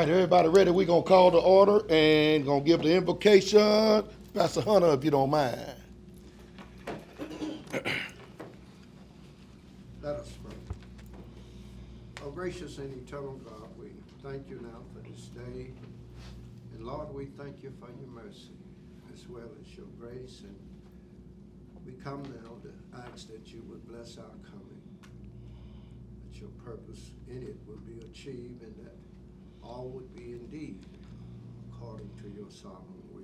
right, everybody ready? We're going to call the order and going to give the invocation. Pastor Hunter, if you don't mind. Let us pray. Oh, gracious and eternal God, we thank you now for this day. And Lord, we thank you for your mercy as well as your grace. And we come now to ask that you would bless our coming, that your purpose in it would be achieved, and that all would be indeed according to your sovereign will.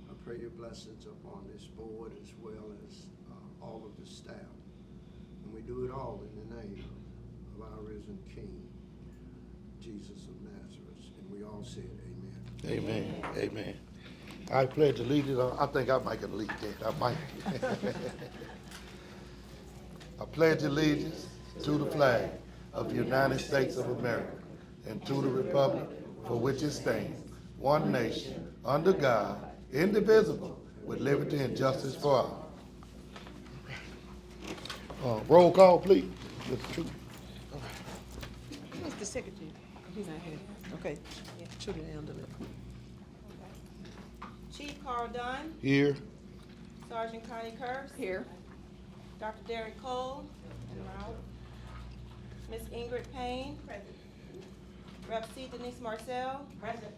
I pray your blessings upon this board as well as all of the staff. And we do it all in the name of our risen King, Jesus of Nazareth. And we all say amen. Amen. Amen. I pledge allegiance. I think I might get lead that. I might. I pledge allegiance to the flag of the United States of America and to the republic for which it stands, one nation, under God, indivisible, with liberty and justice for all. Roll call, please. Mr. True. Who's the secretary? He's not here. Okay, yeah, should handle it. Chief Carl Dunn, Here. Sergeant Connie Kurtz, Here. Dr. Derek Cole, en route. Miss Ingrid Payne, present. Rep. C. Denise Marcel, present.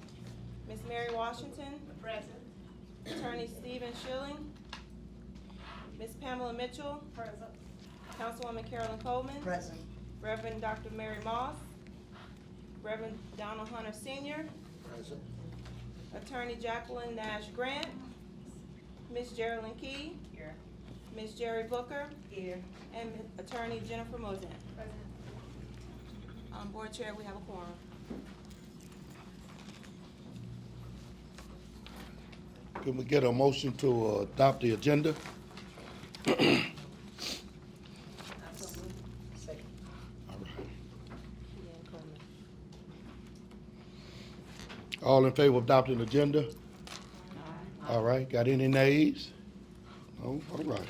Miss Mary Washington, present. Attorney Stephen Schilling, Miss Pamela Mitchell, present. Councilwoman Carolyn Coleman, Present. Reverend Dr. Mary Moss, Reverend Donald Hunter Sr., Present. Attorney Jacqueline Nash Grant, Miss Geraldine Key, here. Miss Jerry Booker, here. And Attorney Jennifer Mozan. Present. Board Chair, we have a quorum. Can we get a motion to adopt the agenda? All in favor of adopting the agenda? All right, got any nays? No, all right.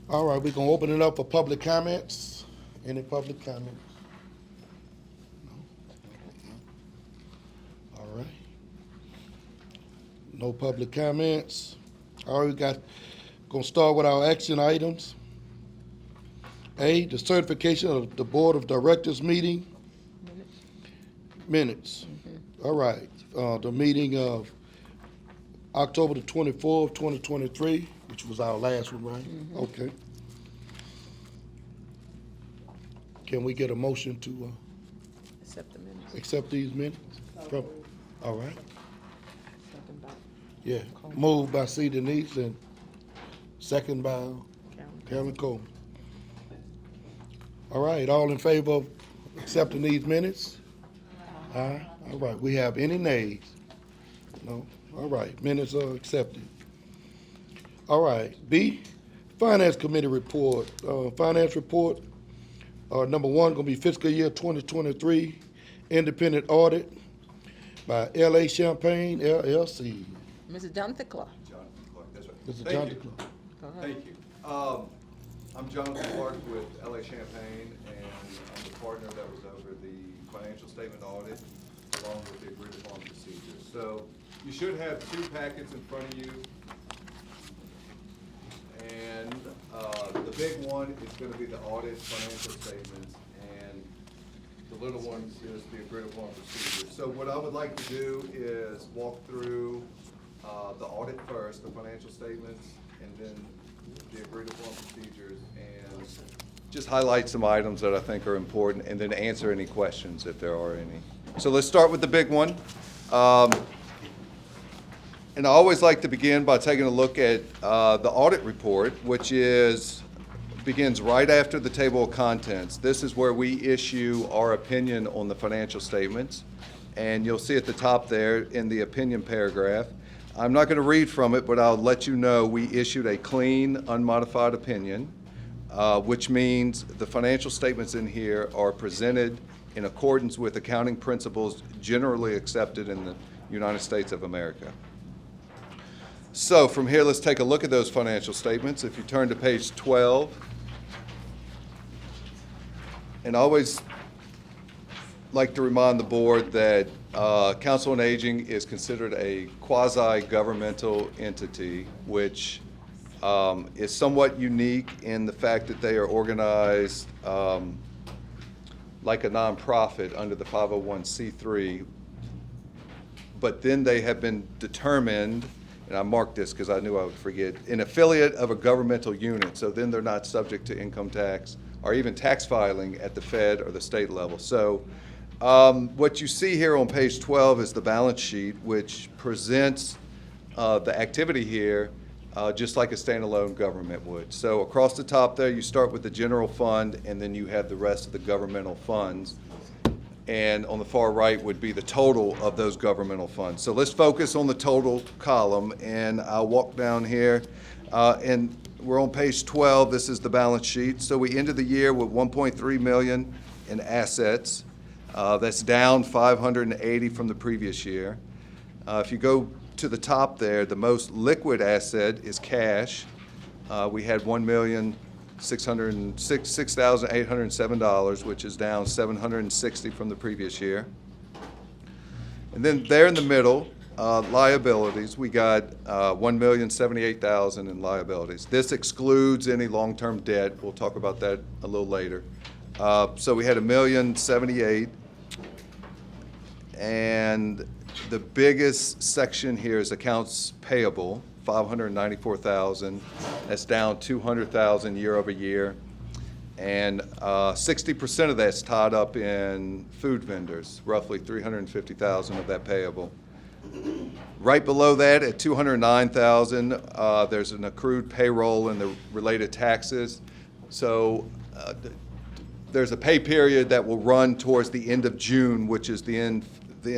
All right, we're gonna open it up for public comments. Any public comments? No? All right. No public comments. All right, gonna start with our action items. A, the certification of the Board of Directors meeting. Minutes. All right, the meeting of October the 24th, 2023, which was our last one, right? Okay. Can we get a motion to Accept the minutes. accept these minutes? All right, Second by yeah. Moved by C. Denise and second by Carolyn Cole. All right, all in favor of accepting these minutes? Aye. All right, we have any nays? No? All right, minutes are accepted. All right, B, Finance Committee report. Finance report, number one, gonna be fiscal year 2023 independent audit by L.A. Champagne LLC. Mrs. Jonathan Clark. Jonathan Clark, that's right. Mr. Thank Jonathan you. Clark. Go ahead. Thank you. I'm Jonathan Clark with LA Champagne, and I'm the partner that was over the financial statement audit along with the agreed upon procedures. So you should have two packets in front of you. And the big one is going to be the audit financial statements, and the little one is the agreed upon procedures. So what I would like to do is walk through the audit first, the financial statements, and then the agreed upon procedures, and just highlight some items that I think are important, and then answer any questions if there are any. So let's start with the big one. And I always like to begin by taking a look at the audit report, which begins right after the table of contents. This is where we issue our opinion on the financial statements. And you'll see at the top there in the opinion paragraph, I'm not going to read from it, but I'll let you know we issued a clean, unmodified opinion, which means the financial statements in here are presented in accordance with accounting principles generally accepted in the United States of America. So from here, let's take a look at those financial statements. If you turn to page 12, and I always like to remind the board that Council on Aging is considered a quasi-governmental entity, which is somewhat unique in the fact that they are organized like a nonprofit under the 501c3, but then they have been determined, and I marked this because I knew I would forget, an affiliate of a governmental unit, so then they're not subject to income tax or even tax filing at the Fed or the state level. So what you see here on page 12 is the balance sheet, which presents the activity here just like a standalone government would. So across the top there, you start with the general fund, and then you have the rest of the governmental funds. And on the far right would be the total of those governmental funds. So let's focus on the total column, and I'll walk down here. And we're on page 12. This is the balance sheet. So we ended the year with $1.3 million in assets. That's down 580 from the previous year. If you go to the top there, the most liquid asset is cash. We had $1,606,807, which is down $760 from the previous year. And then there in the middle, liabilities, we got $1,078,000 in liabilities. This excludes any long-term debt. We'll talk about that a little later. So we had $1,078,000, and the biggest section here is accounts payable, $594,000. That's down $200,000 year over year. And 60% of that's tied up in food vendors, roughly $350,000 of that payable. Right below that at $209,000, there's an accrued payroll and the related taxes. So there's a pay period that will run towards the end of June, which is the end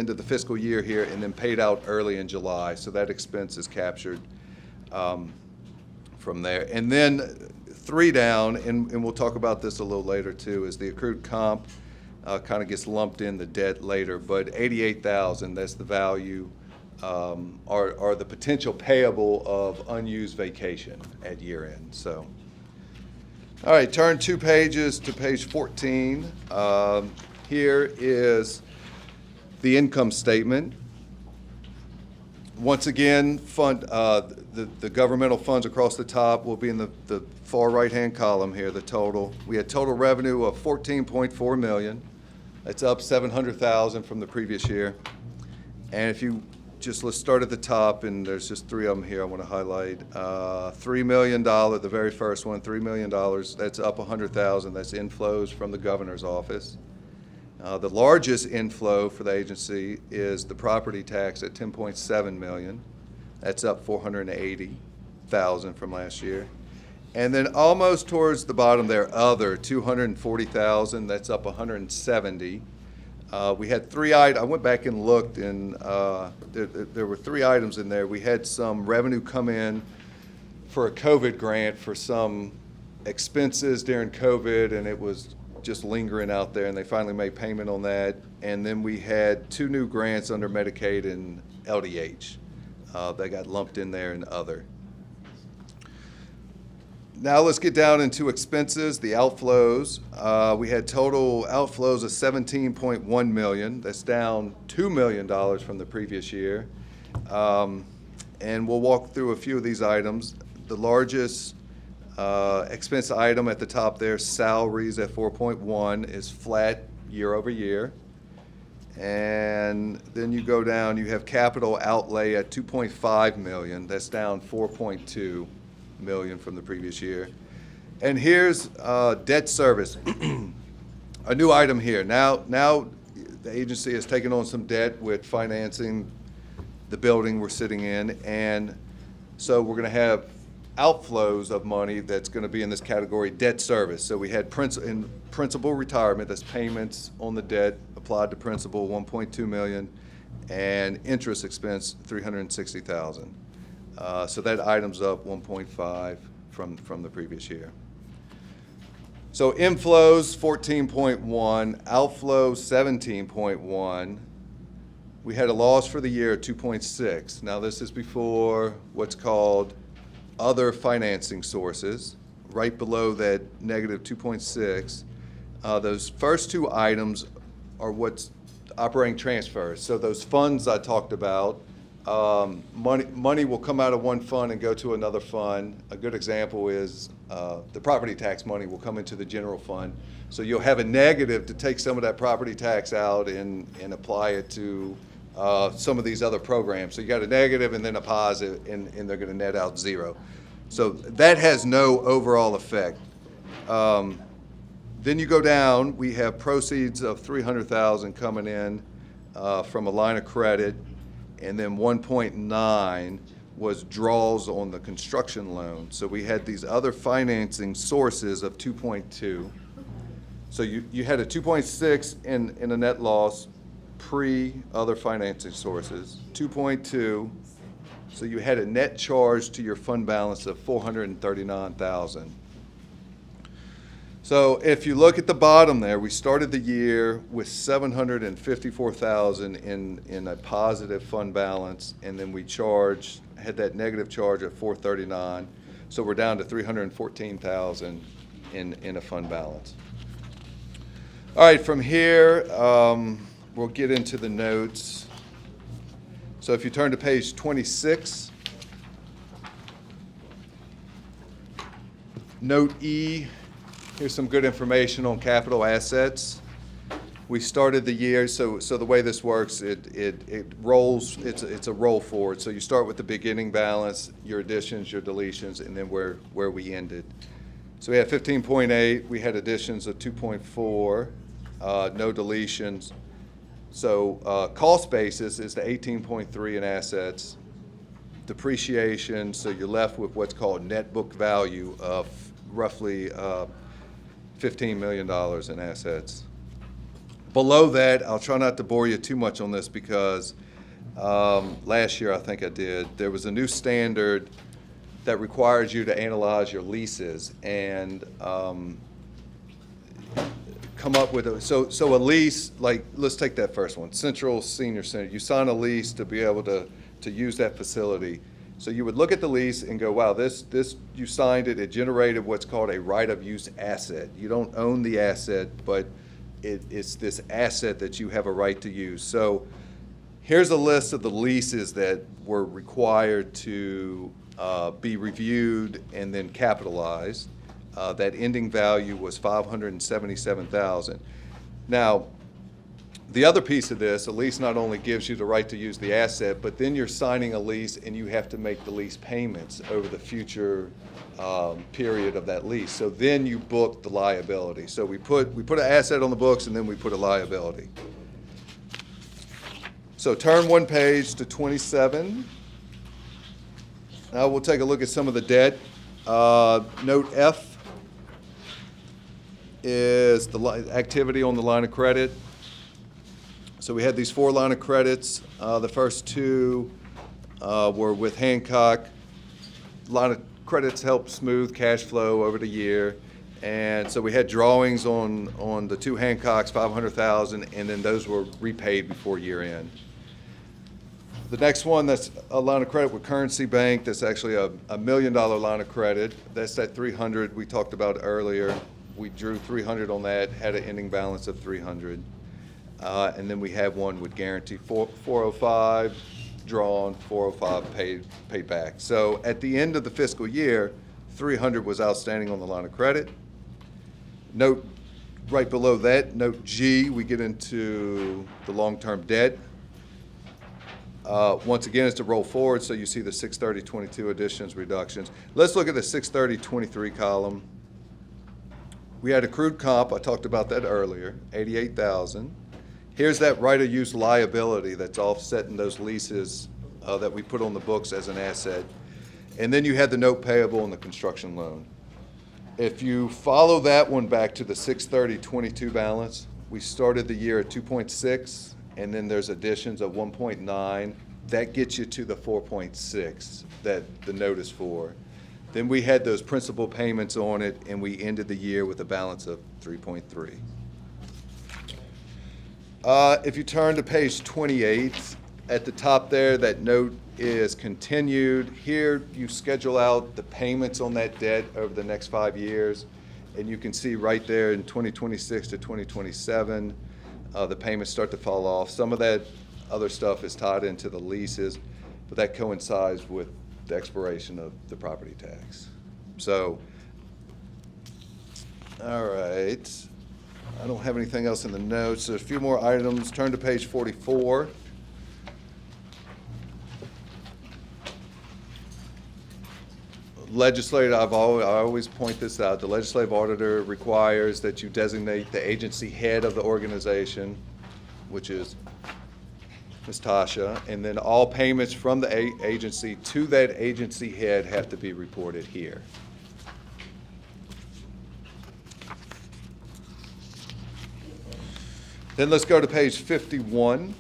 of the fiscal year here, and then paid out early in July. So that expense is captured from there. And then 3 down, and we'll talk about this a little later too, is the accrued comp. Kind of gets lumped in the debt later, but $88,000, that's the value or the potential payable of unused vacation at year end. So, all right, turn 2 pages to page 14. Here is the income statement. Once again, the governmental funds across the top will be in the far right-hand column here, the total. We had total revenue of $14.4 million. That's up $700,000 from the previous year. And if you let's start at the top, and there's just 3 of them here I want to highlight. $3 million, the very first one, $3 million, that's up $100,000. That's inflows from the governor's office. The largest inflow for the agency is the property tax at $10.7 million. That's up $480,000 from last year. And then almost towards the bottom there, other, $240,000. That's up $170,000. We had 3 items. I went back and looked, and there were 3 items in there. We had some revenue come in for a COVID grant for some expenses during COVID, and it was just lingering out there, and they finally made payment on that. And then we had 2 new grants under Medicaid and LDH. They got lumped in there in other. Now let's get down into expenses, the outflows. We had total outflows of $17.1 million. That's down $2 million from the previous year. And we'll walk through a few of these items. The largest expense item at the top there, salaries at 4.1, is flat year over year. And then you go down, you have capital outlay at $2.5 million. That's down $4.2 million from the previous year. And here's debt service, a new item here. Now the agency has taken on some debt with financing the building we're sitting in, and so we're going to have outflows of money that's going to be in this category, debt service. So we had principal retirement, that's payments on the debt applied to principal, $1.2 million, and interest expense, $360,000. So that item's up 1.5 from the previous year. So inflows 14.1, outflow 17.1. We had a loss for the year of 2.6. Now this is before what's called other financing sources. Right below that negative 2.6. Those first 2 items what's operating transfers. So those funds I talked about, money will come out of one fund and go to another fund. A good example is the property tax money will come into the general fund. So you'll have a negative to take some of that property tax out and apply it to some of these other programs. So you got a negative and then a positive, and they're going to net out zero. So that has no overall effect. Then you go down, we have proceeds of $300,000 coming in from a line of credit, and then 1.9 was draws on the construction loan. So we had these other financing sources of 2.2. So you had a 2.6 in a net loss pre-other financing sources, 2.2. So you had a net charge to your fund balance of $439,000. So if you look at the bottom there, we started the year with $754,000 in a positive fund balance, and then we had that negative charge of $439,000. So we're down to $314,000 in a fund balance. All right, from here, we'll get into the notes. So if you turn to page 26, note E. Here's some good information on capital assets. We started the year, so the way this works, it rolls, it's a roll forward. So you start with the beginning balance, your additions, your deletions, and then where we ended. So we had 15.8, we had additions of 2.4, no deletions. So cost basis is the 18.3 in assets. Depreciation, so you're left with what's called net book value of roughly $15 million in assets. Below that, I'll try not to bore you too much on this because last year I think I did, there was a new standard that requires you to analyze your leases and come up with so a lease, like let's take that first one, Central Senior Center. You sign a lease to be able to use that facility. So you would look at the lease and go, wow, this you signed it, it generated what's called a right of use asset. You don't own the asset, but it's this asset that you have a right to use. So here's a list of the leases that were required to be reviewed and then capitalized. That ending value was $577,000. Now, the other piece of this, a lease not only gives you the right to use the asset, but then you're signing a lease and you have to make the lease payments over the future period of that lease. So then you book the liability. So we put an asset on the books and then we put a liability. So turn one page to 27. Now we'll take a look at some of the debt. Note F is the activity on the line of credit. So we had these 4 line of credits. The first 2 were with Hancock. Line of credits help smooth cash flow over the year. And so we had drawings on the 2 Hancocks, $500,000, and then those were repaid before year end. The next one, that's a line of credit with Currency Bank. That's actually a $1 million line of credit. That's that 300 we talked about earlier. We drew 300 on that, had an ending balance of 300. And then we have one with Guarantee 405 drawn, 405 paid back. So at the end of the fiscal year, 300 was outstanding on the line of credit. Note right below that, note G, we get into the long-term debt. Once again, it's to roll forward, so you see the 630-22 additions, reductions. Let's look at the 630-23 column. We had accrued comp, I talked about that earlier, $88,000. Here's that right of use liability that's offsetting those leases that we put on the books as an asset. And then you had the note payable and the construction loan. If you follow that one back to the 630-22 balance, we started the year at 2.6, and then there's additions of 1.9. That gets you to the 4.6 that the note is for. Then we had those principal payments on it, and we ended the year with a balance of 3.3. If you turn to page 28, at the top there, that note is continued. Here, you schedule out the payments on that debt over the next 5 years, and you can see right there in 2026 to 2027, the payments start to fall off. Some of that other stuff is tied into the leases, but that coincides with the expiration of the property tax. So, all right. I don't have anything else in the notes. There's a few more items. Turn to page 44. Legislative, I always point this out. The legislative auditor requires that you designate the agency head of the organization, which is Ms. Tasha, and then all payments from the agency to that agency head have to be reported here. Then let's go to page 51.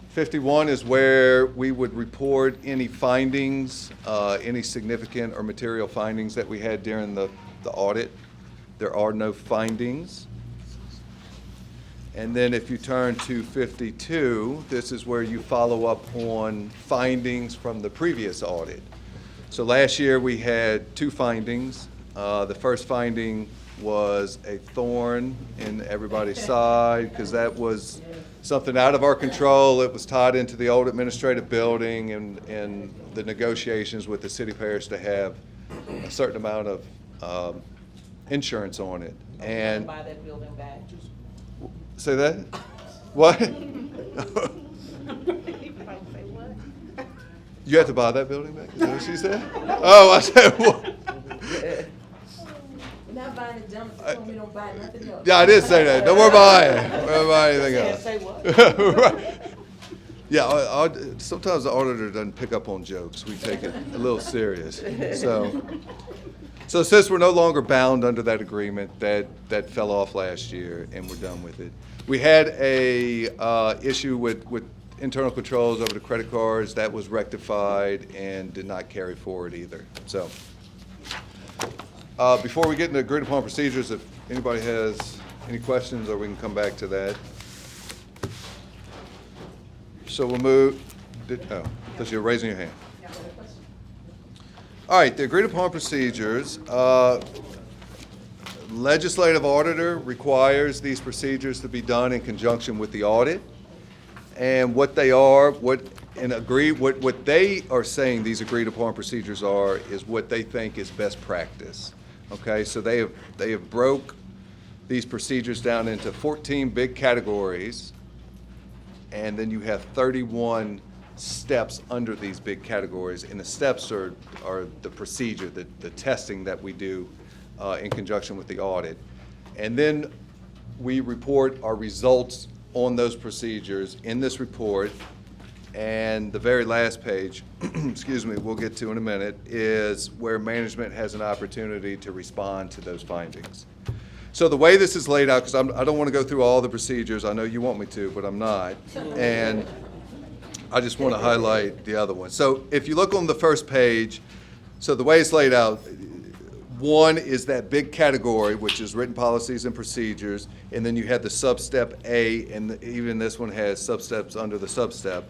51 is where we would report any findings, any significant or material findings that we had during the audit. There are no findings. And then if you turn to 52, this is where you follow up on findings from the previous audit. So last year we had 2 findings. The first finding was a thorn in everybody's side because that was something out of our control. It was tied into the old administrative building and the negotiations with the city parish to have a certain amount of insurance on it. And Buy that building back. say that? What? You have to buy that building back? Is that what she said? Oh, I said, what? We're not buying the jump, so we don't buy nothing else. Yeah, I did say that. Don't worry about it. Don't worry about anything else. Say what? Right. Yeah, sometimes the auditor doesn't pick up on jokes. We take it a little serious. So since we're no longer bound under that agreement, that fell off last year, and we're done with it. We had a issue with internal controls over the credit cards. That was rectified and did not carry forward either. So before we get into agreed upon procedures, if anybody has any questions, or we can come back to that. So we'll move, because you're raising your hand. All right, the agreed upon procedures. Legislative auditor requires these procedures to be done in conjunction with the audit. And what they are, what they are saying these agreed upon procedures are, is what they think is best practice. Okay, so they have broke these procedures down into 14 big categories, and then you have 31 steps under these big categories, and the steps are the procedure, the testing that we do in conjunction with the audit. And then we report our results on those procedures in this report. And the very last page, excuse me, we'll get to in a minute, is where management has an opportunity to respond to those findings. So the way this is laid out, because I don't want to go through all the procedures, I know you want me to, but I'm not, and I just want to highlight the other ones. So if you look on the first page, so the way it's laid out, one is that big category, which is written policies and procedures, and then you have the sub-step A, and even this one has sub-steps under the sub-step.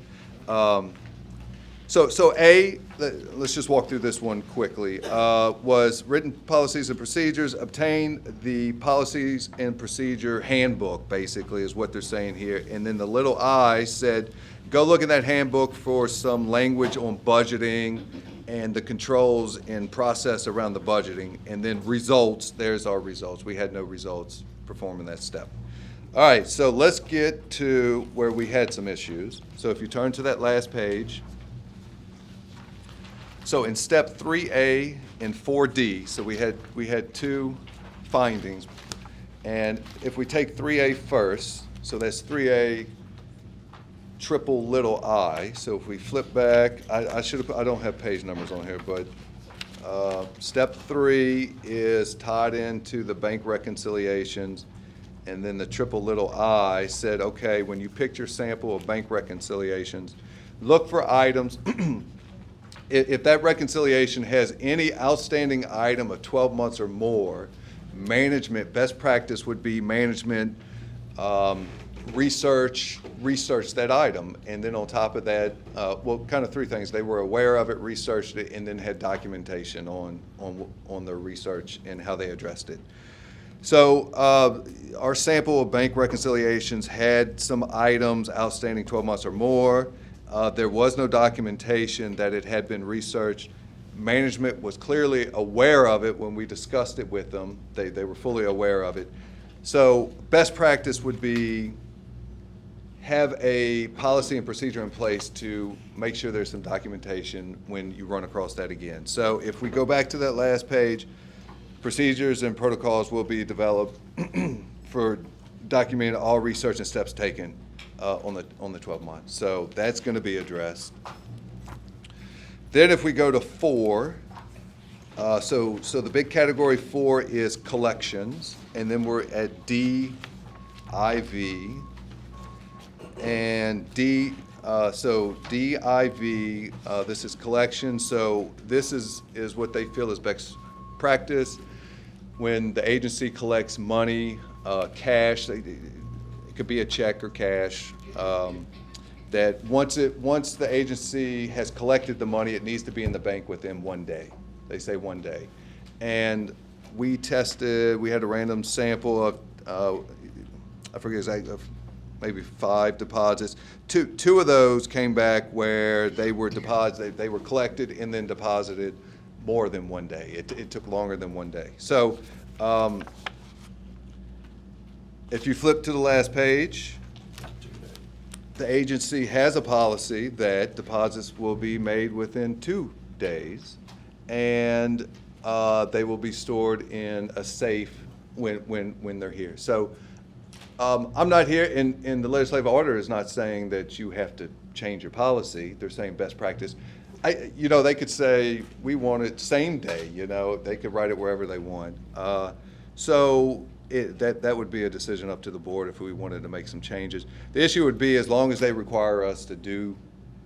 So A, let's just walk through this one quickly, was written policies and procedures, obtain the policies and procedure handbook, basically, is what they're saying here. And then the little I said, go look in that handbook for some language on budgeting and the controls and process around the budgeting. And then results, there's our results. We had no results performing that step. All right, so let's get to where we had some issues. So if you turn to that last page. So in step 3A and 4D, so we had 2 findings. And if we take 3A first, so that's 3A triple little I. So if we flip back, I don't have page numbers on here, but step 3 is tied into the bank reconciliations. And then the triple little I said, okay, when you pick your sample of bank reconciliations, look for items. If that reconciliation has any outstanding item of 12 months or more, management, best practice would be management research that item. And then on top of that, well, kind of 3 things. They were aware of it, researched it, and then had documentation on their research and how they addressed it. So our sample of bank reconciliations had some items outstanding 12 months or more. There was no documentation that it had been researched. Management was clearly aware of it when we discussed it with them. They were fully aware of it. So best practice would be have a policy and procedure in place to make sure there's some documentation when you run across that again. So if we go back to that last page, procedures and protocols will be developed for documenting all research and steps taken on the 12 months. So that's going to be addressed. Then if we go to 4, so the big category 4 is collections, and then we're at DIV. And so DIV, this is collection, so this is what they feel is best practice. When the agency collects money, cash, it could be a check or cash, that once the agency has collected the money, it needs to be in the bank within 1 day. They say 1 day. And we had a random sample of, I forget exactly, maybe 5 deposits. Two of those came back where they were collected and then deposited more than 1 day. It took longer than 1 day. So if you flip to the last page, the agency has a policy that deposits will be made within 2 days, and they will be stored in a safe when they're here. So I'm not here, and the legislative order is not saying that you have to change your policy. They're saying best practice. They could say, we want it same day, they could write it wherever they want. So that would be a decision up to the board if we wanted to make some changes. The issue would be, as long as they require us to do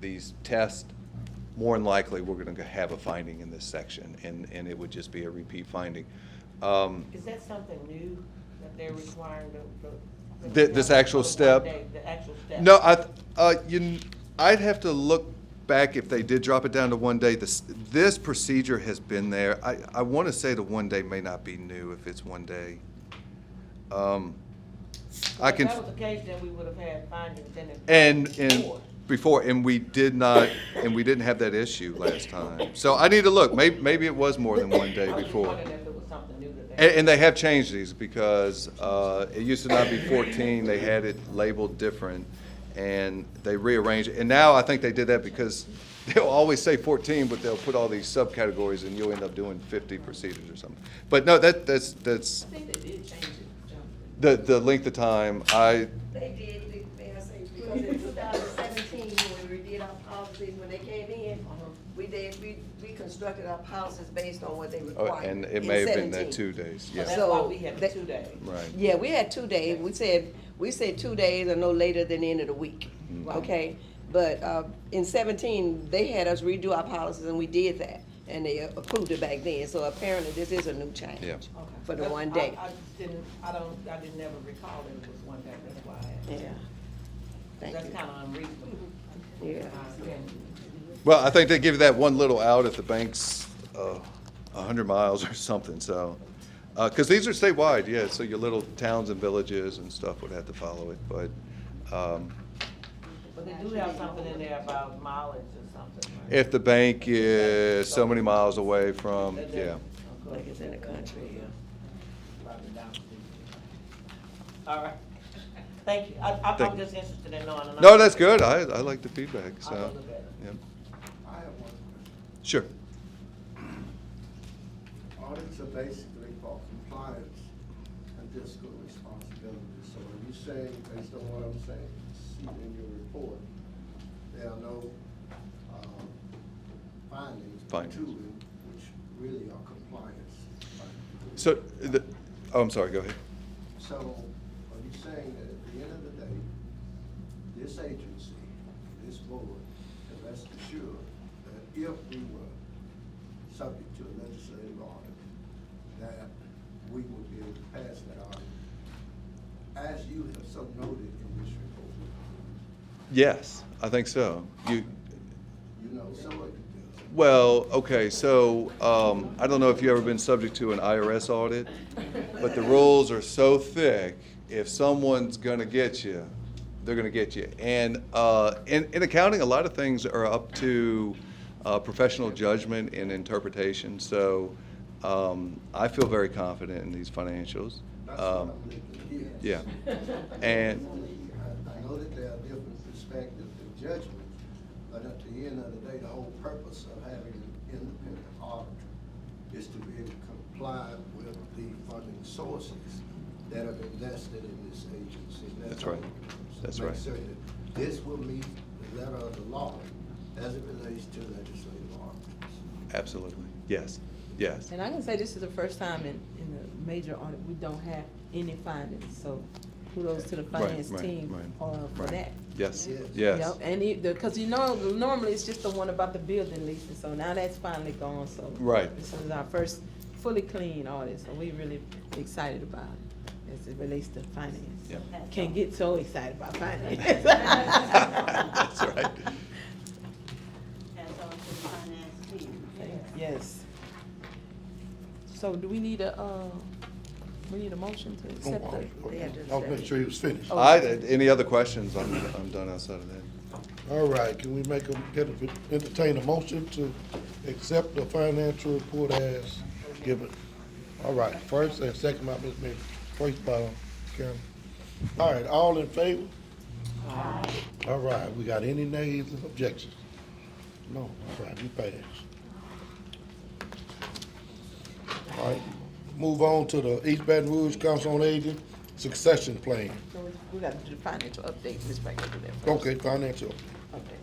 these tests, more than likely, we're gonna have a finding in this section, and it would just be a repeat finding. Is that something new that they're requiring This actual step? The actual step? No, I'd have to look back if they did drop it down to 1 day. This procedure has been there. I want to say the 1 day may not be new if it's 1 day. If that was the case, then we would have had findings in it before, and we didn't have that issue last time. So I need to look. Maybe it was more than 1 day I was just before. wondering if it was something new that they. And they have changed these because it used to not be 14. They had it labeled different, and they rearranged it. And now I think they did that because they'll always say 14, but they'll put all these subcategories, and you'll end up doing 50 procedures or something. But no, that's I think they did change it, John. the length of time. They did, may I say, because in 2017, when we redid our policies, when they came in, we constructed our policies based on what they required. And it in may have been 17. that 2 days. So Yeah. that's So why we had the that- 2 days. Right. Yeah, we had 2 days. We said 2 days or no later than the end of the week, okay? But in 17, they had us redo our policies, and we did that, and they approved it back then. So apparently, this is a new change Yeah. Okay. for the That's- 1 day. I didn't never recall that it was 1 day, that's why I asked. Yeah. Thank That's you. kind of unreasonable. Yeah. in my opinion. Well, I think they give you that one little out if the bank's 100 miles or something, so. Because these are statewide, yeah, so your little towns and villages and stuff would have to follow it, but, But they do have something in there about mileage or something, right? if the bank is so many miles away from, That they- yeah. okay. Like it's in the country, yeah. All right. Thank you. I'm Thank- just interested in knowing. and No, I'm- that's good, I like the feedback, I'll so, go look at it. yeah. I have one question. Sure. Audits are basically for compliance and fiscal responsibility. So are you saying, based on what I'm saying, see in your report, there are no findings Findings. to it, which really are compliance? So, I'm sorry, go ahead. So are you saying that at the end of the day, this agency, this board, can rest assured that if we were subject to a legislative audit, that we would be able to pass that audit, as you have so noted in this report? Yes, I think so. You know, so Well, okay, so, I don't know if you've ever been subject to an IRS audit, but the rules are so thick, if someone's gonna get you, they're gonna get you. And, in accounting, a lot of things are up to, professional judgment and interpretation, so, I feel very confident in these financials. That's what I'm looking at. Yeah, and, I know that there are different perspectives and judgments, but at the end of the day, the whole purpose of having an independent auditor is to be able to comply with the funding sources that are invested in this agency. That's right. all. That's Make right. certain that this will meet the letter of the law as it relates to legislative auditors. absolutely, yes, yes. And I can say this is the first time in the major audit, we don't have any findings, so kudos to the finance right, team right, for right. that. Yes, Yes. yes. Yep, and because normally it's just the one about the building leases, so now that's finally gone, so. Right. This is our first fully clean audit, so we really excited about it as it relates to finance. Yep. Can't get so excited about finance. That's right. Pass on to the finance team. Yes. So do we need a motion to accept They have to I'll make sure he was finished. Oh. Any other questions? I'm done outside of that. All right, can we entertain a motion to accept the financial report as given? All right, first and second by Ms. Mary, first by Karen. All right, all in favor? All right, we got any nays and objections? No, all right, we pass. All right, move on to the East Baton Rouge Council on Aging succession plan. So we gotta do the financial update, Ms. Frank, do that first. Okay, financial. Okay.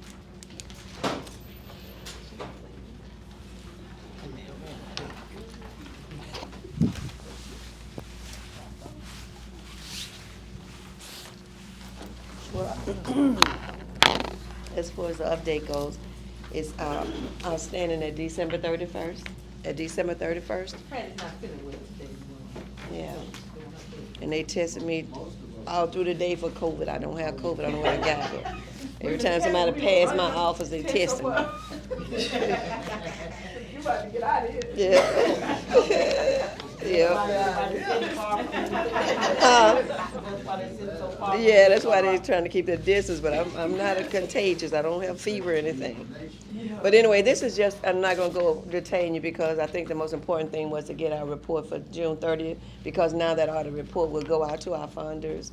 Well, as far as the update goes, it's outstanding at December 31st. At December 31st, Fran is not feeling well today. yeah. And they tested me all through the day for COVID. I don't have COVID, I don't know what I got, but every time somebody passed my office, they tested me. You about to get out of here. Yeah. Yeah. That's why they sit so far. Yeah, that's why they're trying to keep the distance, but I'm not contagious. I don't have fever or anything. But anyway, this is just, I'm not gonna go detain you because I think the most important thing was to get our report for June 30th, because now that audit report will go out to our funders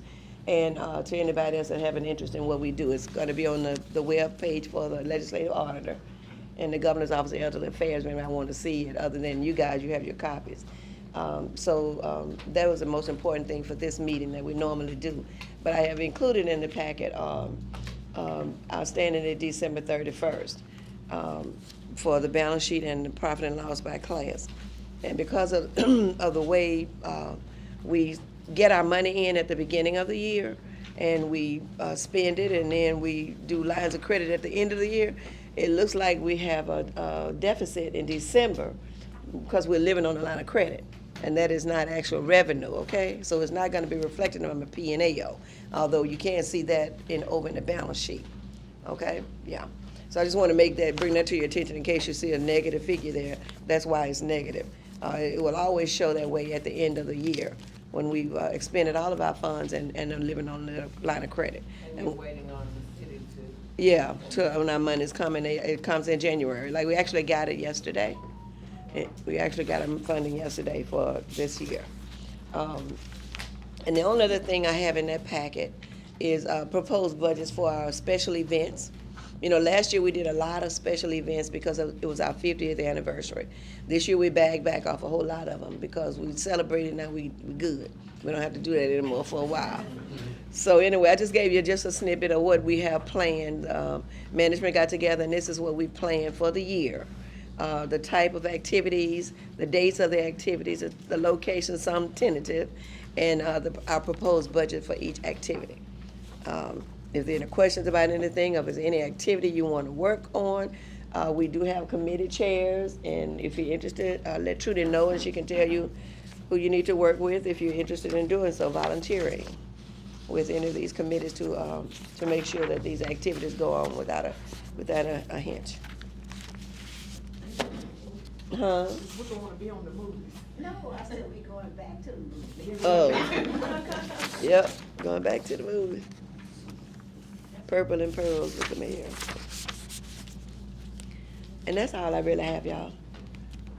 and to anybody else that have an interest in what we do. It's gonna be on the web page for the legislative auditor and the governor's office of elderly affairs. Maybe I want to see it, other than you guys, you have your copies. That was the most important thing for this meeting that we normally do. But I have included in the packet, outstanding at December 31st, for the balance sheet and the profit and loss by class. And because of, of the way, we get our money in at the beginning of the year, and we, spend it, and then we do lines of credit at the end of the year, it looks like we have a deficit in December because we're living on a line of credit, and that is not actual revenue, okay? So it's not gonna be reflected on the P&AO, although you can see that over in the balance sheet, okay? Yeah. So I just wanna bring that to your attention in case you see a negative figure there. That's why it's negative. It will always show that way at the end of the year, when we've expended all of our funds and are living on the line of credit. And we're waiting on the city to. Yeah, when our money's coming, it comes in January. Like, we actually got it yesterday. We actually got our funding yesterday for this year. And the only other thing I have in that packet is proposed budgets for our special events. You know, last year we did a lot of special events because it was our 50th anniversary. This year we bagged back off a whole lot of them because we celebrated, now we good. We don't have to do that anymore for a while. So anyway, I just gave you just a snippet of what we have planned. Management got together and this is what we planned for the year. The type of activities, the dates of the activities, the location, some tentative, and our proposed budget for each activity. If there are any questions about anything, or if there's any activity you want to work on, we do have committee chairs, and if you're interested, let Trudy know and she can tell you who you need to work with if you're interested in doing so, volunteering with any of these committees to make sure that these activities go on without a hitch. Huh? We don't wanna be on the movie. No, I said we going back to the movie. Oh. Yep, going back to the movie. Purple and Pearls with the mayor. And that's all I really have, y'all.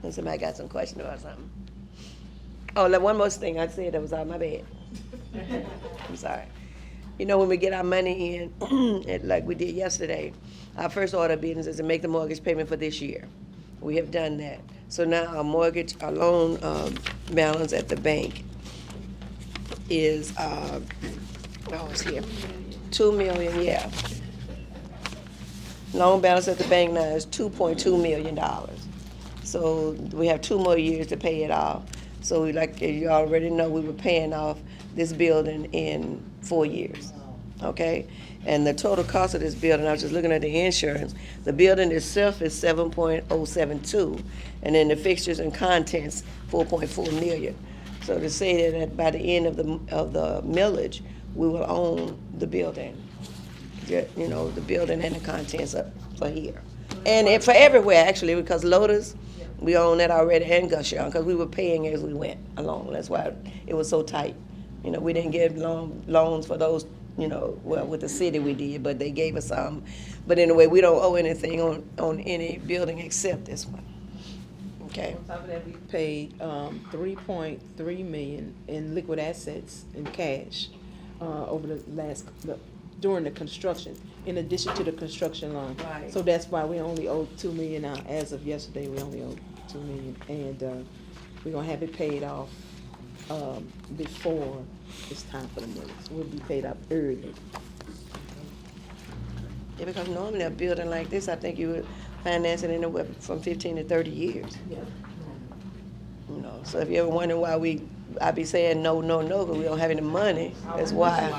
Unless somebody got some question about something. Oh, like one more thing I said that was out my bed. I'm sorry. You know, when we get our money in, like we did yesterday, our first order of business is to make the mortgage payment for this year. We have done that. So now our loan balance at the bank is, it's here, 2 million, yeah. Loan balance at the bank now is $2.2 million. So we have 2 more years to pay it off. So like you already know, we were paying off this building in 4 years, okay? And the total cost of this building, I was just looking at the insurance, the building itself is 7.072, and then the fixtures and contents, 4.4 million. So to say that by the end of the millage, we will own the building, you know, the building and the contents for here. And for everywhere, actually, because Lotus, we own that already, and Gusher, because we were paying as we went along. That's why it was so tight. You know, we didn't get loans for those, you know, well, with the city we did, but they gave us some. But anyway, we don't owe anything on any building except this one. Okay? On top of that, we paid 3.3 million in liquid assets in cash over during the construction, in addition to the construction loan. Right. So that's why we only owe 2 million now. As of yesterday, we only owe 2 million, and we're gonna have it paid off before it's time for the millage. We'll be paid up early. Yeah, because normally a building like this, I think you would finance it anywhere from 15 to 30 years. Yeah. You know, so if you ever wonder why I be saying no, because we don't have any money, that's why.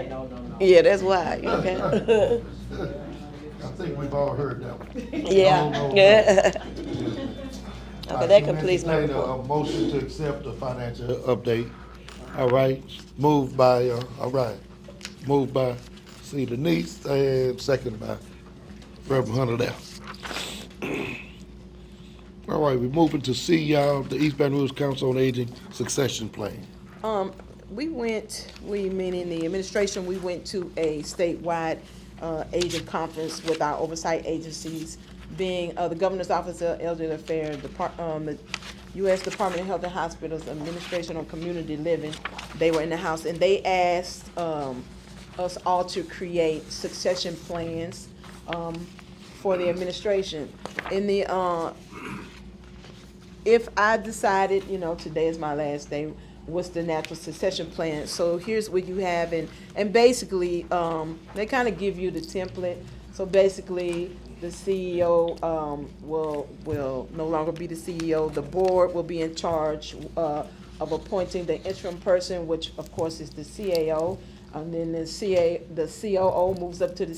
No. Yeah, that's why, okay? I think we've all heard that one. Yeah. No. Yeah. All Okay, right, that so completes my entertain report. a motion to accept the financial update. All right, moved by, C. Denise, and second by Reverend Hunter there. All right, we're moving to C, y'all, the East Baton Rouge Council on Aging Succession Plan. Meaning the administration, we went to a statewide aging conference with our oversight agencies, being the Governor's Office of Elderly Affairs, the U.S. Department of Health and Hospitals, Administration on Community Living. They were in the house, and they asked us all to create succession plans for the administration. In the if I decided, you know, today is my last day, what's the natural succession plan? So here's what you have, and basically, they kind of give you the template. So basically, the CEO will no longer be the CEO. The board will be in charge of appointing the interim person, which of course is the CAO, and then the COO moves up to the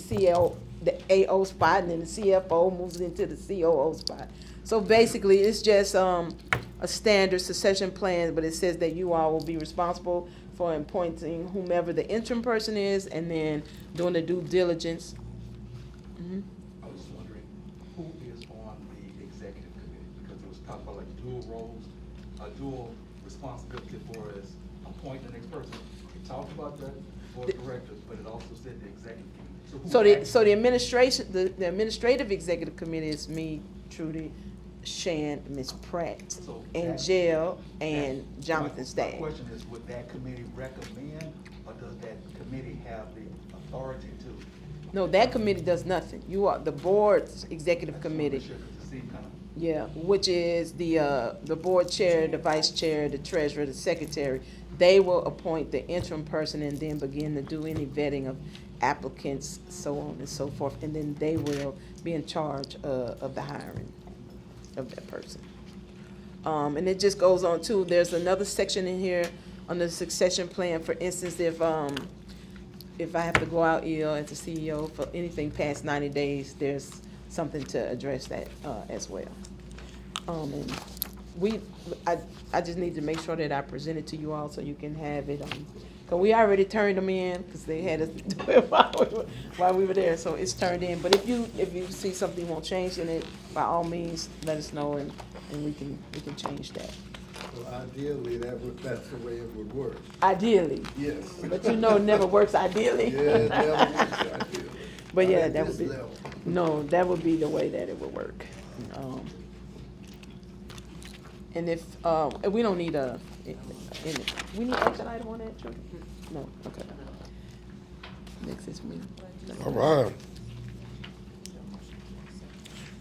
AO spot, and then the CFO moves into the COO spot. So basically, it's just a standard succession plan, but it says that you all will be responsible for appointing whomever the interim person is, and then doing the due diligence. Mm-hmm. I was just wondering, who is on the executive committee? Because it was talked about like dual roles, a dual responsibility for as appointing the next person. It talked about the board of directors, but it also said the executive committee. So the administration, the administrative executive committee is me, Trudy, Shan, Ms. Pratt, So and that- Jill, and Jonathan My Stagg. question is, would that committee recommend, or does that committee have the authority to? No, that committee does nothing. You are the board's executive committee. Sure, 'cause it seemed kind of. Yeah, which is the board chair, the vice chair, the treasurer, the secretary. They will appoint the interim person and then begin to do any vetting of applicants, so on and so forth. And then they will be in charge of the hiring of that person. And it just goes on too. There's another section in here on the succession plan. For instance, if I have to go out ill as a CEO for anything past 90 days, there's something to address that as well. And I just need to make sure that I present it to you all so you can have it. Cause we already turned them in because they had us do it while we were there, so it's turned in. But if you see something you want changed in it, by all means, let us know, and and we can change that. Well, ideally, that's the way it would work. Ideally, Yes. but you know, it never works ideally. Yeah, it never works ideally. But Not yeah, at that this would be, level. no, that would be the way that it would work. And if, we don't need we need action item on that, Drew? No, okay. Next is me. All right.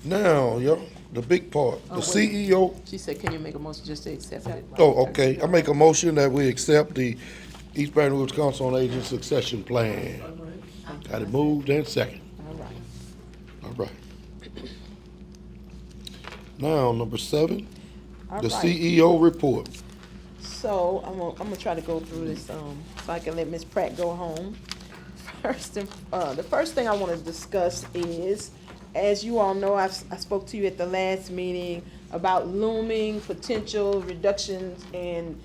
Now, the big part, Oh, the wait. CEO. She said, can you make a motion just to accept it? Oh, okay. I make a motion that we accept the East Baton Rouge Council on Aging Succession Plan. Got it moved and second. All right. All right. Now, number 7, All the right. CEO report. So I'm gonna try to go through this, so I can let Ms. Pratt go home. The first thing I want to discuss is, as you all know, I spoke to you at the last meeting about looming potential reductions in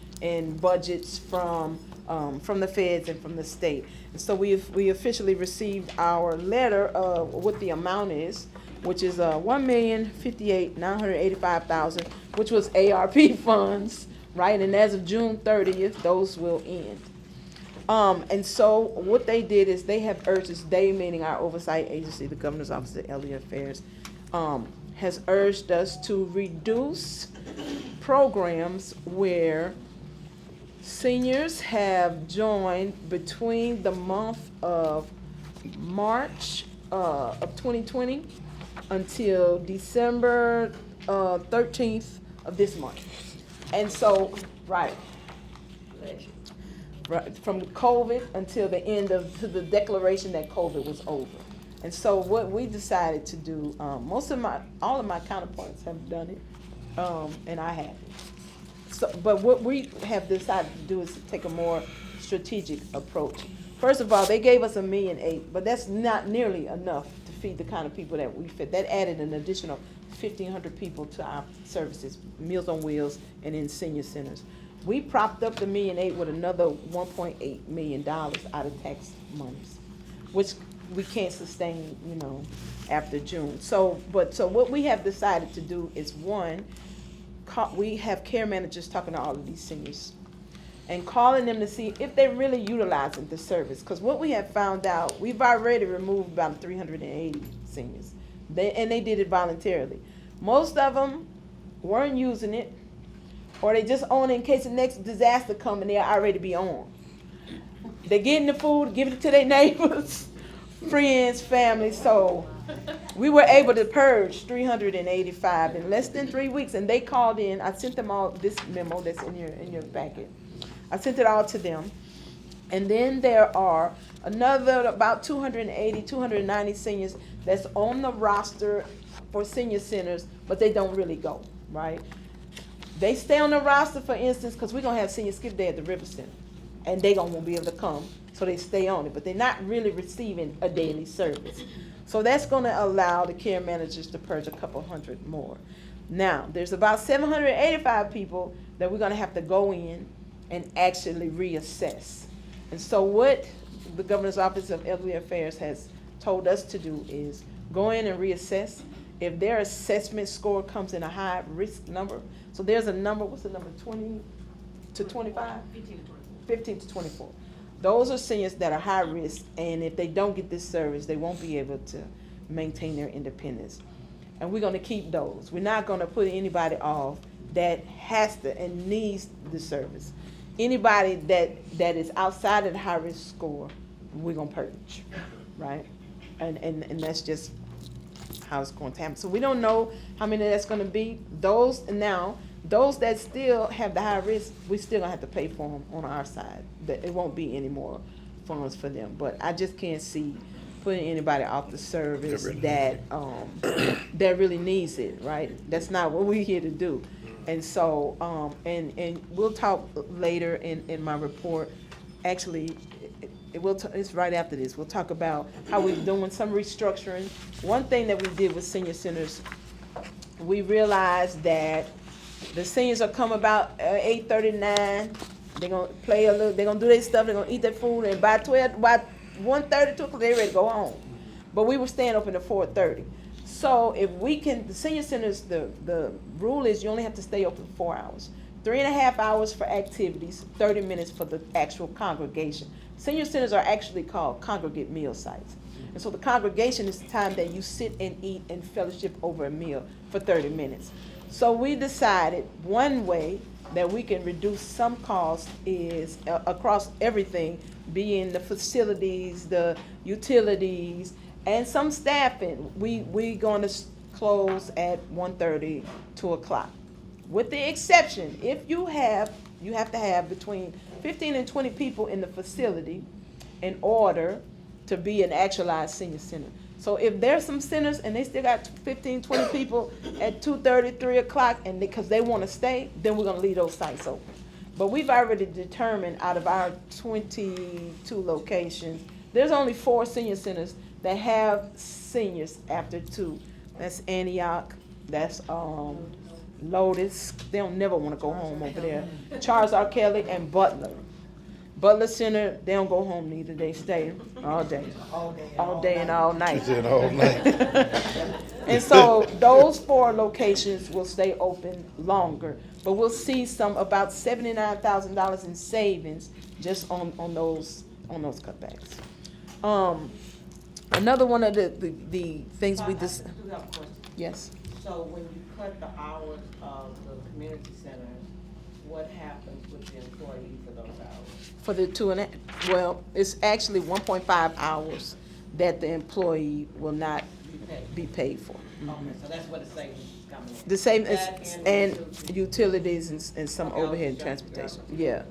budgets from the feds and from the state. And so we officially received our letter of what the amount is, which is $1,058,985,000, which was ARP funds, right? And as of June 30th, those will end. And so what they did is they have urged us, they meaning our oversight agency, the Governor's Office of Elderly Affairs, has urged us to reduce programs where seniors have joined between the month of March of 2020 until December 13th of this month. And so, right, from COVID until the end of, to the declaration that COVID was over. And so what we decided to do, all of my counterparts have done it, and I haven't. So, but what we have decided to do is to take a more strategic approach. First of all, they gave us $1.8 million, but that's not nearly enough to feed the kind of people that we fed. That added an additional 1,500 people to our services, Meals on Wheels and in senior centers. We propped up the $1.8 million with another $1.8 million out of tax monies, which we can't sustain, after June. So what we have decided to do is, one, we have care managers talking to all of these seniors and calling them to see if they're really utilizing the service. Because what we have found out, we've already removed about 380 seniors. They did it voluntarily. Most of them weren't using it, or they just on it in case the next disaster comes and they'll already be on. They're getting the food, giving it to their neighbors, friends, family. So we were able to purge 385 in less than 3 weeks, and they called in. I sent them all this memo that's in your packet. I sent it all to them. And then there are another about 280, 290 seniors that's on the roster for senior centers, but they don't really go, right? They stay on the roster, for instance, because we're going to have senior skip day at the River Center, and they won't be able to come, so they stay on it, but they're not really receiving a daily service. So that's going to allow the care managers to purge a couple hundred more. Now, there's about 785 people that we're going to have to go in and actually reassess. And so what the Governor's Office of Elderly Affairs has told us to do is go in and reassess. If their assessment score comes in a high risk number, so there's a number, what's the number, 20 to 25? 15 to 24. Those are seniors that are high risk, and if they don't get this service, they won't be able to maintain their independence. And we're gonna keep those. We're not gonna put anybody off that has to and needs the service. Anybody that is outside of the high risk score, we're gonna purge, right? And that's just how it's going to happen. So we don't know how many that's gonna be. Those that still have the high risk, we still gonna have to pay for them on our side. It won't be any more funds for them. But I just can't see putting anybody off the service that really needs it, right? That's not what we're here to do. And so, and we'll talk later in my report. Actually, it's right after this. We'll talk about how we're doing some restructuring. One thing that we did with senior centers, we realized that the seniors are come about 8:39. They're gonna play a little. They're gonna do their stuff. They're gonna eat their food, and by 1:30, 2 o'clock, they're ready to go home. But we were staying open at 4:30. So if we can, the senior centers, the rule is you only have to stay open 4 hours. 3.5 hours for activities, 30 minutes for the actual congregation. Senior centers are actually called congregate meal sites. And so the congregation is the time that you sit and eat and fellowship over a meal for 30 minutes. So we decided one way that we can reduce some costs is across everything, being the facilities, the utilities, and some staffing. We going to close at 1:30, 2 o'clock. With the exception, if you have to have between 15 and 20 people in the facility in order to be an actualized senior center. So if there's some centers and they still got 15, 20 people at 2:30, 3 o'clock, and because they want to stay, then we're going to leave those sites open. But we've already determined out of our 22 locations, there's only 4 senior centers that have seniors after 2. That's Antioch, that's Lotus. They don't never want to go home over there. Charles R. Kelly and Butler. Butler Center, they don't go home neither. They stay all day and all night. She's in all night. And so those 4 locations will stay open longer, but we'll see about $79,000 in savings just on those cutbacks. Another one of the things we just, I do have a question. yes. So when you cut the hours of the community centers, what happens with the employee for those hours? For the 2.5, well, it's actually 1.5 hours that the employee will not be paid for. Okay, so that's where the savings is coming in. The same That as, and and utilities and some Okay, overhead okay. transportation, yeah.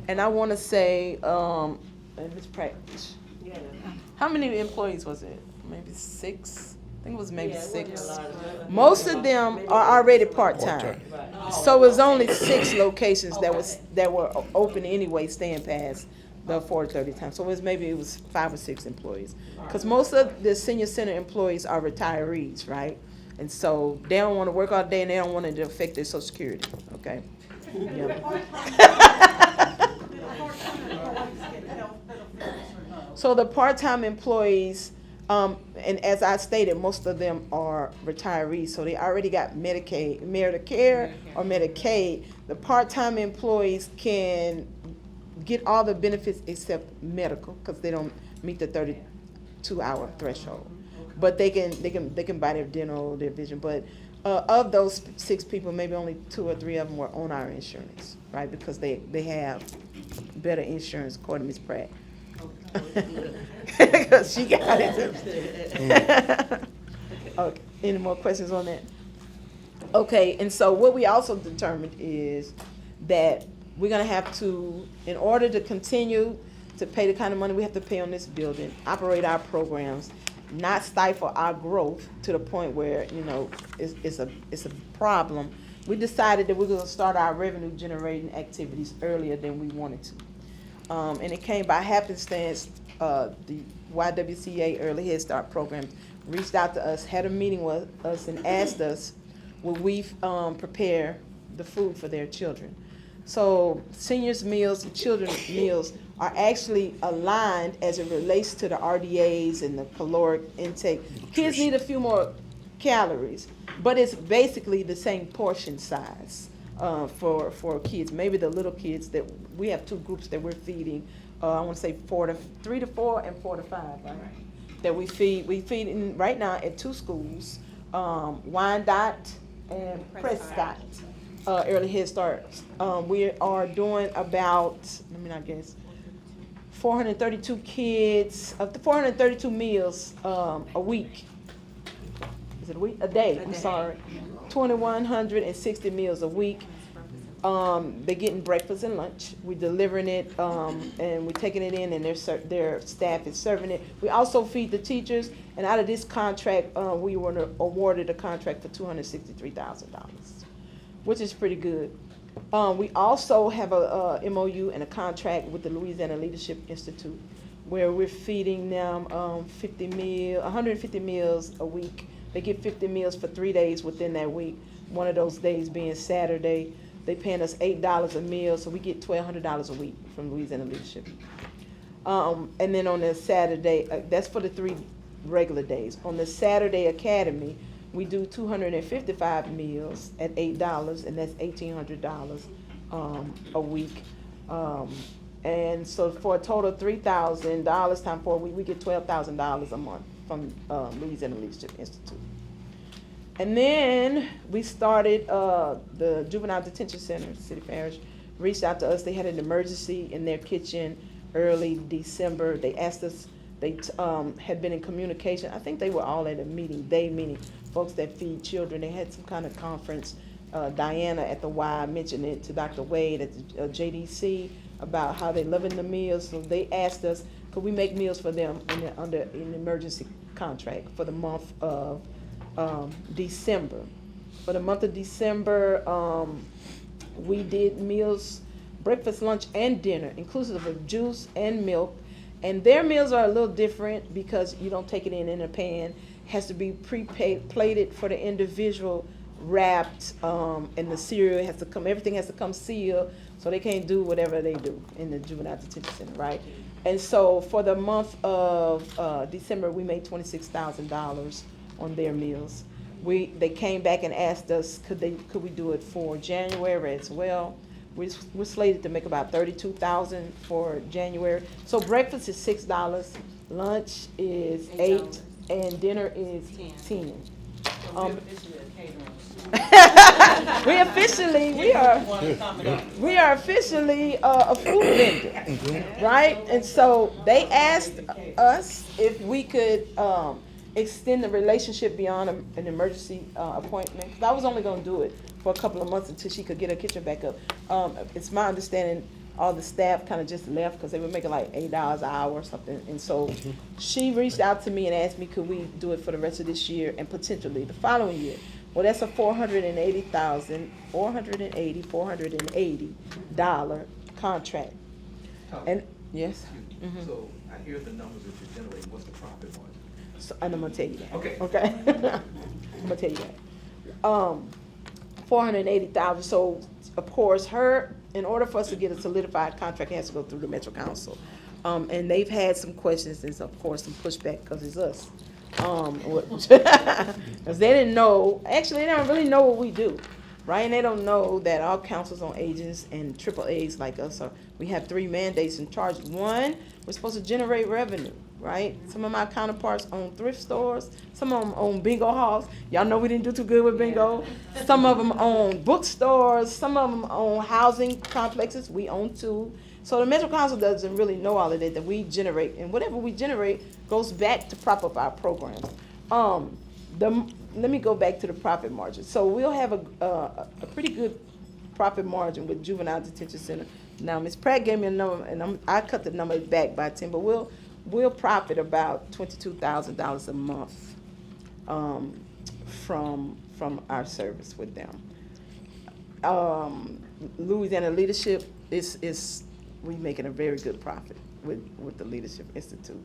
And I wanna say, and Ms. Pratt, Yeah. how many employees was it? Maybe 6? I think it was maybe Yeah, it wasn't 6. a lot of- Most of them are already part-time. Right. So it's only 6 locations that were open anyway, staying past the 4:30 time. So maybe it was 5 or 6 employees. Because most of the senior center employees are retirees, right? And so they don't want to work all day and they don't want it to affect their social security, okay? So the part-time employees, and as I stated, most of them are retirees, so they already got Medicare or Medicaid. The part-time employees can get all the benefits except medical, because they don't meet the 32-hour threshold. But they can buy their dental, their vision. But of those 6 people, maybe only 2 or 3 of them were on our insurance, right? Because they have better insurance, according to Ms. Pratt. Because she got it. Okay, any more questions on that? Okay, and so what we also determined is that we're gonna have to, in order to continue to pay the kind of money we have to pay on this building, operate our programs, not stifle our growth to the point where, it's a problem. We decided that we're gonna start our revenue generating activities earlier than we wanted to. And it came by happenstance. The YWCA Early Head Start program reached out to us, had a meeting with us, and asked us, will we prepare the food for their children? So seniors' meals and children's meals are actually aligned as it relates to the RDAs and the caloric intake. Kids need a few more calories, but it's basically the same portion size for kids. Maybe the little kids that we have 2 groups that we're feeding. I want to say 3 to 4 and 4 to 5, right? That we feed. We feed in right now at 2 schools, Wyandotte and Prescott. Early Head Start. We are doing about, 432 kids, 432 meals a week. Is it a week? A day, I'm sorry. 2,160 meals a week. They're getting breakfast and lunch. We're delivering it, and we're taking it in, and their staff is serving it. We also feed the teachers, and out of this contract, we were awarded a contract for $263,000, which is pretty good. We also have a MOU and a contract with the Louisiana Leadership Institute, where we're feeding them 150 meals a week. They get 50 meals for 3 days within that week. One of those days being Saturday. They paying us $8 a meal, so we get $1,200 a week from Louisiana Leadership. And then on the Saturday, that's for the regular days. On the Saturday Academy, we do 255 meals at $8, and that's $1,800 a week. And so for a total of $3,000 times 4 weeks, we get $12,000 a month from Louisiana Leadership Institute. And then we started the Juvenile Detention Center, City Parish, reached out to us. They had an emergency in their kitchen early December. They asked us, they had been in communication. I think they were all at a meeting, meaning folks that feed children. They had some kind of conference. Diana at the Y mentioned it to Dr. Wade at the JDC about how they loving the meals. So they asked us, could we make meals for them under an emergency contract for the month of December. For the month of December, we did meals, breakfast, lunch, and dinner, inclusive of juice and milk. And their meals are a little different because you don't take it in a pan. Has to be plated for the individual, wrapped, and the cereal has to come, everything has to come sealed, so they can't do whatever they do in the Juvenile Detention Center, right? And so for the month of December, we made $26,000 on their meals. They came back and asked us, could we do it for January as well? We're slated to make about $32,000 for January. So breakfast is $6, lunch is $8, and dinner is $10. We are officially a food vendor, right? And so they asked us if we could extend the relationship beyond an emergency appointment. 'Cause I was only going to do it for a couple of months until she could get her kitchen back up. It's my understanding all the staff kind of just left because they were making like $8 an hour or something. And so she reached out to me and asked me, could we do it for the rest of this year and potentially the following year? Well, that's a $480 contract. And yes. Mm-hmm. So I hear the numbers that you're generating. What's the profit margin? So, and I'm gonna tell you that. Okay. Okay. I'm gonna tell you that. 480,000. So of course, in order for us to get a solidified contract, it has to go through the Metro Council. And they've had some questions and of course some pushback because it's us. Because they didn't know, actually they don't really know what we do, right? And they don't know that our councils on agents and AAAs like us we have 3 mandates in charge. One, we're supposed to generate revenue, right? Some of my counterparts own thrift stores, some of them own bingo halls. Y'all know we didn't do too good with bingo. Some of them own bookstores, some of them own housing complexes. We own 2. So the Metro Council doesn't really know all of that we generate, and whatever we generate goes back to prop up our programs. Let me go back to the profit margin. So we'll have a pretty good profit margin with Juvenile Detention Center. Now, Ms. Pratt gave me a number, and I cut the number back by 10, but we'll profit about $22,000 a month from our service with them. Louisiana Leadership is we making a very good profit with the Leadership Institute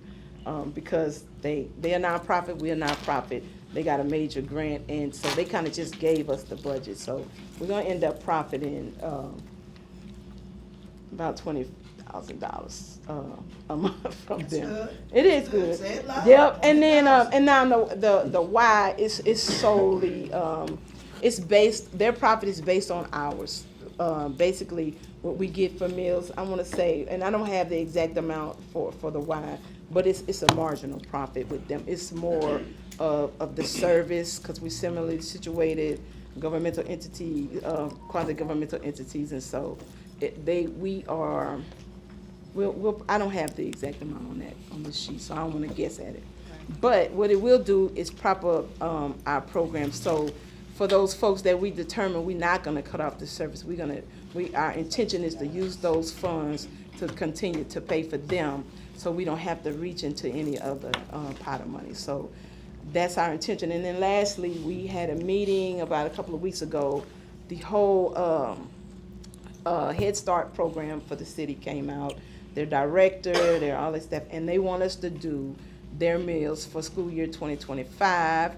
because they are nonprofit, we are nonprofit. They got a major grant, and so they kind of just gave us the budget. So we're gonna end up profiting about $20,000 a month from them. good. It is good. Say it loud. Yep. And then and now the why is solely their profit is based on hours. Basically what we get for meals, I want to say, and I don't have the exact amount for the why, but it's a marginal profit with them. It's more of the service because we're similarly situated, governmental entity, quasi-governmental entities, and so I don't have the exact amount on the sheet, so I don't want to guess at it. But what it will do is prop up our program. So for those folks that we determine we're not going to cut off the service, our intention is to use those funds to continue to pay for them, so we don't have to reach into any other pot of money. So that's our intention. And then lastly, we had a meeting about a couple of weeks ago. The whole Head Start program for the city came out. Their director, all that stuff, and they want us to do their meals for school year 2025,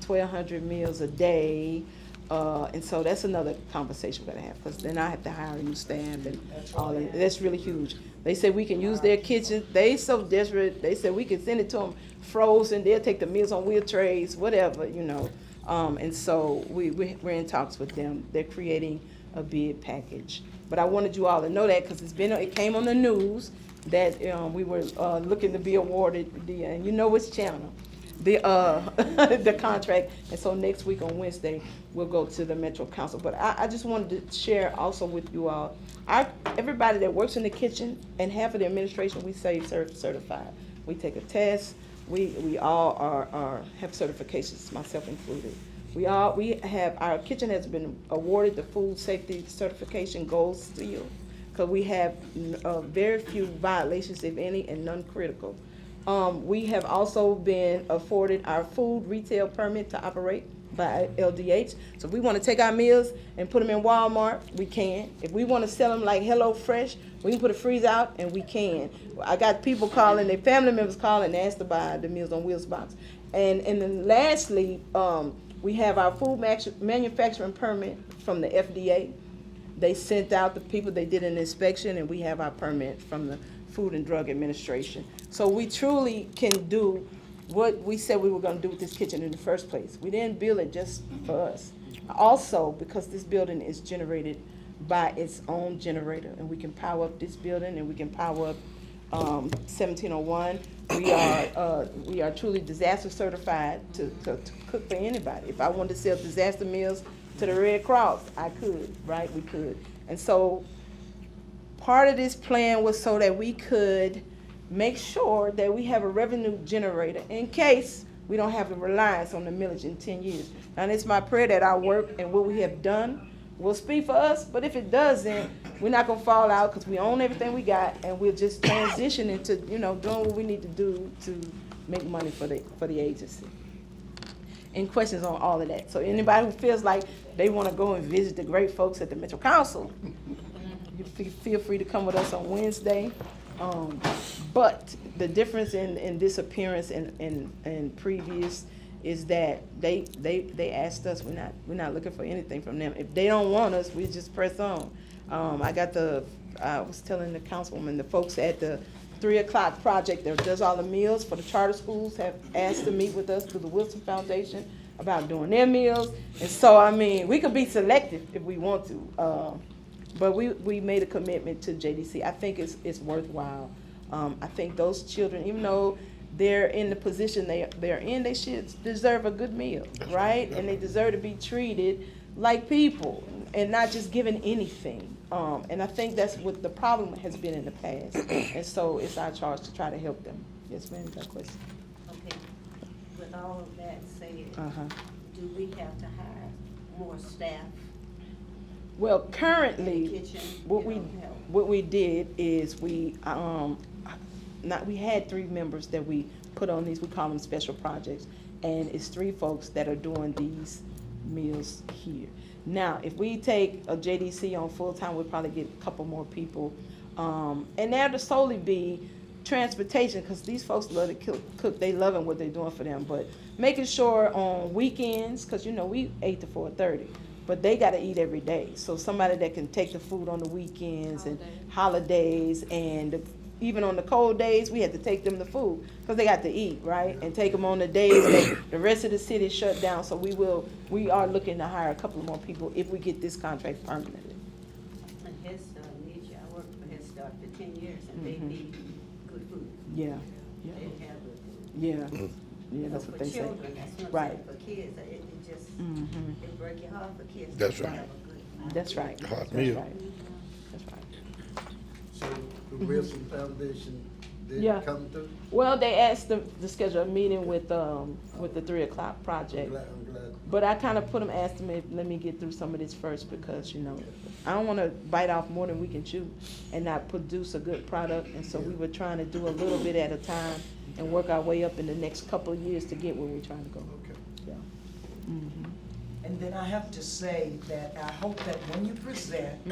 1,200 meals a day. And so that's another conversation we're gonna have, because then I have to hire a new staff and all that. That's really huge. They said we can use their kitchen. They so desperate. They said we can send it to them frozen. They'll take the meals on wheel trays, whatever, you know. And so we're in talks with them. They're creating a bid package. But I wanted you all to know that, because it came on the news that we were looking to be awarded and you know which channel, the contract. And so next week on Wednesday, we'll go to the Metro Council. But I just wanted to share also with you all, everybody that works in the kitchen and half of the administration, we say certified. We take a test. We all have certifications, myself included. Our kitchen has been awarded the food safety certification gold seal, because we have very few violations, if any, and none critical. We have also been afforded our food retail permit to operate by LDH. So if we want to take our meals and put them in Walmart, we can. If we want to sell them like Hello Fresh, we can put a freeze out and we can. I got people calling, their family members calling and ask to buy the Meals on Wheels box. And then lastly, we have our food manufacturing permit from the FDA. They sent out the people, they did an inspection, and we have our permit from the Food and Drug Administration. So we truly can do what we said we were gonna do with this kitchen in the first place. We didn't build it just for us. Also, because this building is generated by its own generator, and we can power up this building, and we can power up 1701. We are truly disaster certified to cook for anybody. If I wanted to sell disaster meals to the Red Cross, I could, right? We could. And so part of this plan was so that we could make sure that we have a revenue generator in case we don't have the reliance on the millage in 10 years. And it's my prayer that our work and what we have done will speak for us, but if it doesn't, we're not gonna fall out, because we own everything we got, and we'll just transition into, doing what we need to do to make money for the agency. Any questions on all of that? So anybody who feels like they wanna go and visit the great folks at the Metro Council, you feel free to come with us on Wednesday. But the difference in this appearance and previous is that they asked us, we're not looking for anything from them. If they don't want us, we just press on. I was telling the councilwoman, the folks at the 3 o'clock project that does all the meals for the charter schools have asked to meet with us through the Wilson Foundation about doing their meals. And so, I mean, we could be selective if we want to. But we made a commitment to JDC. I think it's worthwhile. I think those children, even though they're in the position they're in, they should deserve a good meal, right? And they deserve to be treated like people and not just given anything. And I think that's what the problem has been in the past. And so it's our charge to try to help them. Yes, ma'am, you got a question? Okay, with all of that said, do we have to hire more staff? Well, currently, In the kitchen, what you know, help. we did is we had 3 members that we put on these, we call them special projects, and it's 3 folks that are doing these meals here. Now, if we take a JDC on full-time, we'll probably get a couple more people, and that'll solely be transportation, because these folks love to cook, they loving what they're doing for them, but making sure on weekends, because we 8 to 4:30. But they gotta eat every day. So somebody that can take the food on the weekends and holidays, and even on the cold days, we had to take them the food because they got to eat, right? And take them on the days that the rest of the city is shut down. So we are looking to hire a couple more people if we get this contract permanently. And Head Start needs you. I worked for Head Start for 10 years, and they need good food. Yeah, They have good food. yeah, yeah, that's what they say. For children, that's what Right. I'm saying. For kids, it just, Mhm. it break your heart for kids. That's to right. have a good. That's right. Hot That's meal. right. That's right. So the Wilson Foundation Yeah. did come through? Well, they asked to schedule a meeting with the 3 o'clock I'm project. glad. But I kind of put them, asked them, let me get through some of this first, because, I don't want to bite off more than we can chew and not produce a good product. And so we were trying to do a little bit at a time and work our way up in the next couple of years to get where we're trying to go. Okay. Yeah. Mhm. And then I have to say that I hope that when you present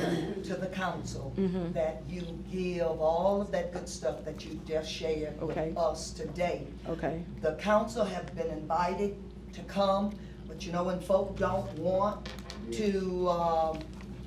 to the council, Mhm. that you give all of that good stuff that you just shared Okay. with us today. Okay. The council have been invited to come, but when folk don't want to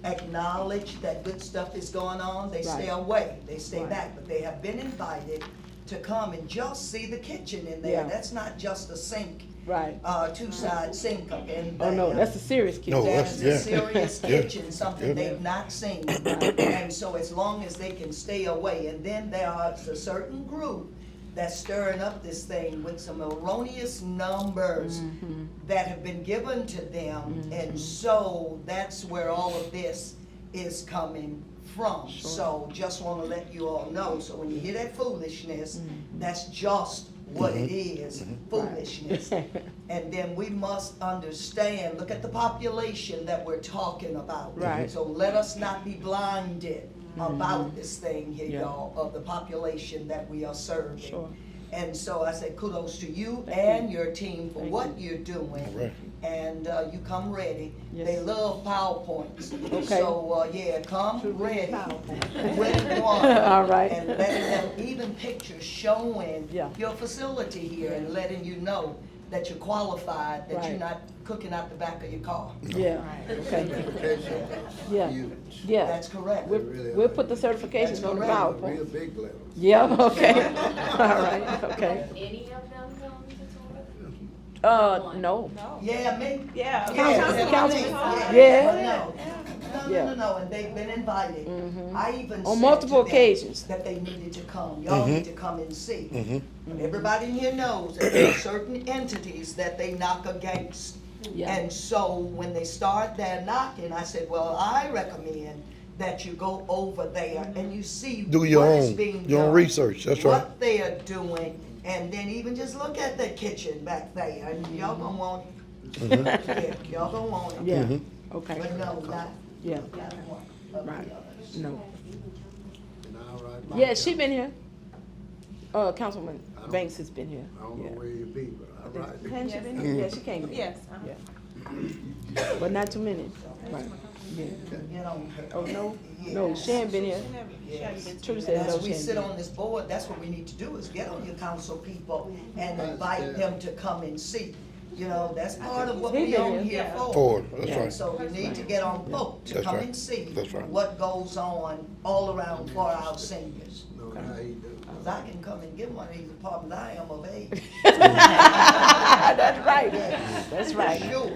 acknowledge that good stuff is going on, they stay Right. away, they stay Right. back, but they have been invited to come and just see the kitchen in there. Yeah. That's not just a sink, Right. two-side sink up in there. Oh, no, that's a serious kitchen. No, That's that's- a yeah. serious Yeah. kitchen, something Yeah. they've not seen. And so as long as they can stay away, and then there are a certain group that's stirring up this thing with some erroneous numbers that have been given to them. And so that's where all of this is coming from. So just wanna let you all know, so when you hear that foolishness, that's just what it is, foolishness. And then we must understand, look at the population that we're talking about. Right. So let us not be blinded about this thing here, Yeah. y'all, of the population that we are serving. Sure. And so I say kudos to you and your team for what you're doing. All right. And you come ready. Yes. They love PowerPoints. Okay. So, yeah, come ready with one. All right. And letting them, even pictures showing Yeah. your facility here and letting you know that you're qualified, that you're Right. not cooking out the back of your car. Yeah, okay, Certification yeah, is huge. yeah. That's correct. We'll put the certifications on the That's PowerPoint. Real big letters. Yeah, okay, all right, okay. Any of them come to No, No. Yeah, me. Yeah. Councilman. Yeah. Yeah. No, and they've been invited. I even On said multiple to them occasions. that they needed to come. Y'all need to come and see. But everybody in here knows that there are certain entities that they knock against. Yeah. And so when they start their knocking, I said, well, I recommend that you go over there and you see Do your what is own, being your own done, research, that's right. what they are doing, and then even just look at the kitchen back there, and y'all gonna want it. Yeah, y'all gonna want it. yeah, okay, But no, not, yeah, not one of the Right. others. no. And all right, Yeah, she been here. Councilman Banks has been here. I don't know Yeah. where you be, but all right. Hasn't she been here? Yeah, she came here. Yes. Yeah. But not too many. Right, yeah. Get on her. Oh, no, no, she ain't been here. Yes. Trudy said no, As she we ain't sit been. on this board, that's what we need to do, is get on your council people and invite them to come and see. You know, that's part of what He we been on here. here for. Forward, that's Yeah. right. So you need to get on both to That's come right. and see That's right. what goes on all around for our seniors. Know how you do. 'Cause I can come and get one of these apartments, I am of age. That's right, that's right. Sure.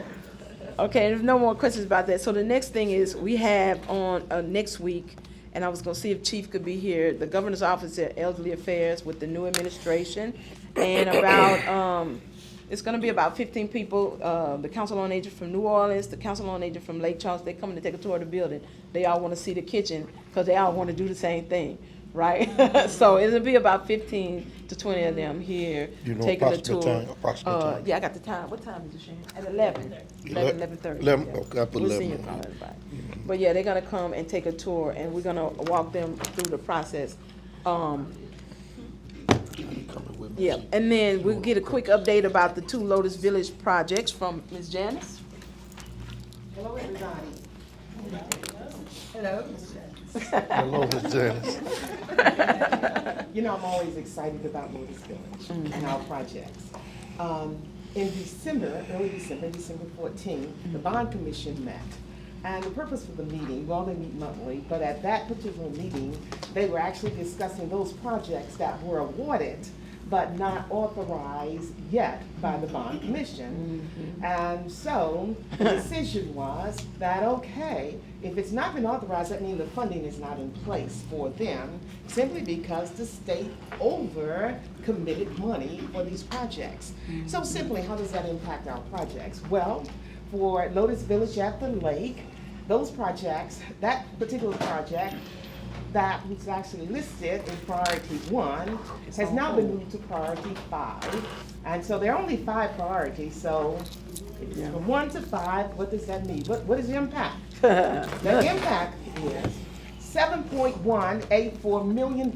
Okay, there's no more questions about that. So the next thing is, we have on, next week, and I was gonna see if Chief could be here, the Governor's Office of Elderly Affairs with the new administration, and about, it's gonna be about 15 people, the Council on Aging from New Orleans, the Council on Aging from Lake Charles, they're coming to take a tour of the building. They all wanna see the kitchen, because they all wanna do the same thing, right? So it'll be about 15 to 20 of them here, You know taking the approximate tour. time, approximate time. Yeah, I got the time. What time is it, Sharon? At 11. 11:30. 11, yeah. okay, I put We'll 11 see you on call it. everybody. But yeah, they're gonna come and take a tour, and we're gonna walk them through the process. Coming with me. Yeah, and then we'll get a quick update about the 2 Lotus Village projects from Ms. Janice. Hello, everybody. Hello. Hello, Ms. Janice. You know, I'm always excited about Lotus Village and our projects. In December, early December, December 14th, the Bond Commission met. And the purpose for the meeting, well, they meet monthly, but at that particular meeting, they were actually discussing those projects that were awarded but not authorized yet by the Bond Commission. And so the decision was that, okay, if it's not been authorized, that means the funding is not in place for them, simply because the state over committed money for these projects. So simply, how does that impact our projects? Well, for Lotus Village at the Lake, those projects, that particular project that was actually listed in priority 1 has now been moved to priority 5. And so there are only 5 priorities, so it's from 1 to 5, what does that mean? What is the impact? The impact is $7.184 million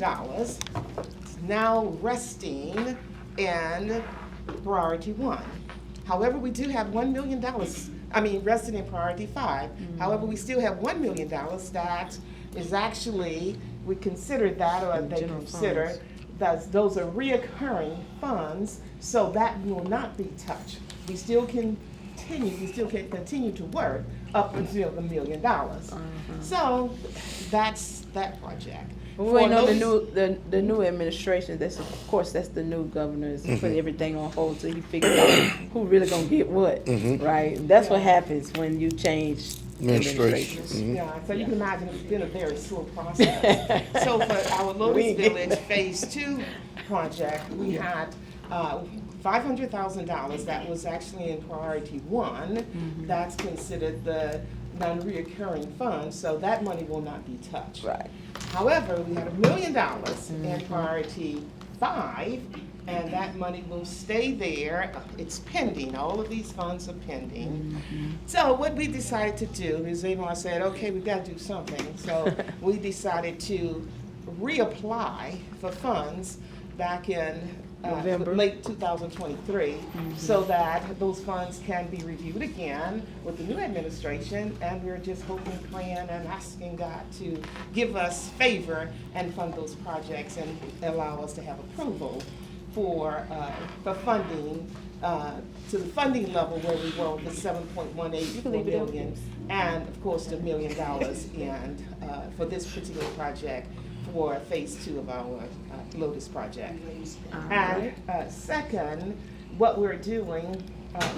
now resting in priority 1. However, we do have $1 million, resting in priority 5. However, we still have $1 million that is actually, we consider that, or they General consider, funds. that those are reoccurring funds, so that will not be touched. We still can continue to work up until $1 million. So that's that project. We're waiting For on those- the new administration. That's, of course, that's the new governor is put everything on hold till he figures out who really gonna get what, right? And that's what happens when you change Administration. administrations. Yeah, so you can imagine it's been a very slow process. So for our Lotus Village Phase 2 project, we had $500,000 that was actually in priority 1. That's considered the non-reoccurring fund, so that money will not be touched. Right. However, we had $1 million in priority 5, and that money will stay there. It's pending, all of these funds are pending. So what we decided to do is Avon said, okay, we gotta do something. So we decided to reapply for funds back in November. late 2023, so that those funds can be reviewed again with the new administration, and we're just hoping, praying, and asking God to give us favor and fund those projects and allow us to have approval for funding to the funding level where we were with the 7.18 million, and of course the $1 million in for this particular project for phase 2 of our Lotus project. And second, what we're doing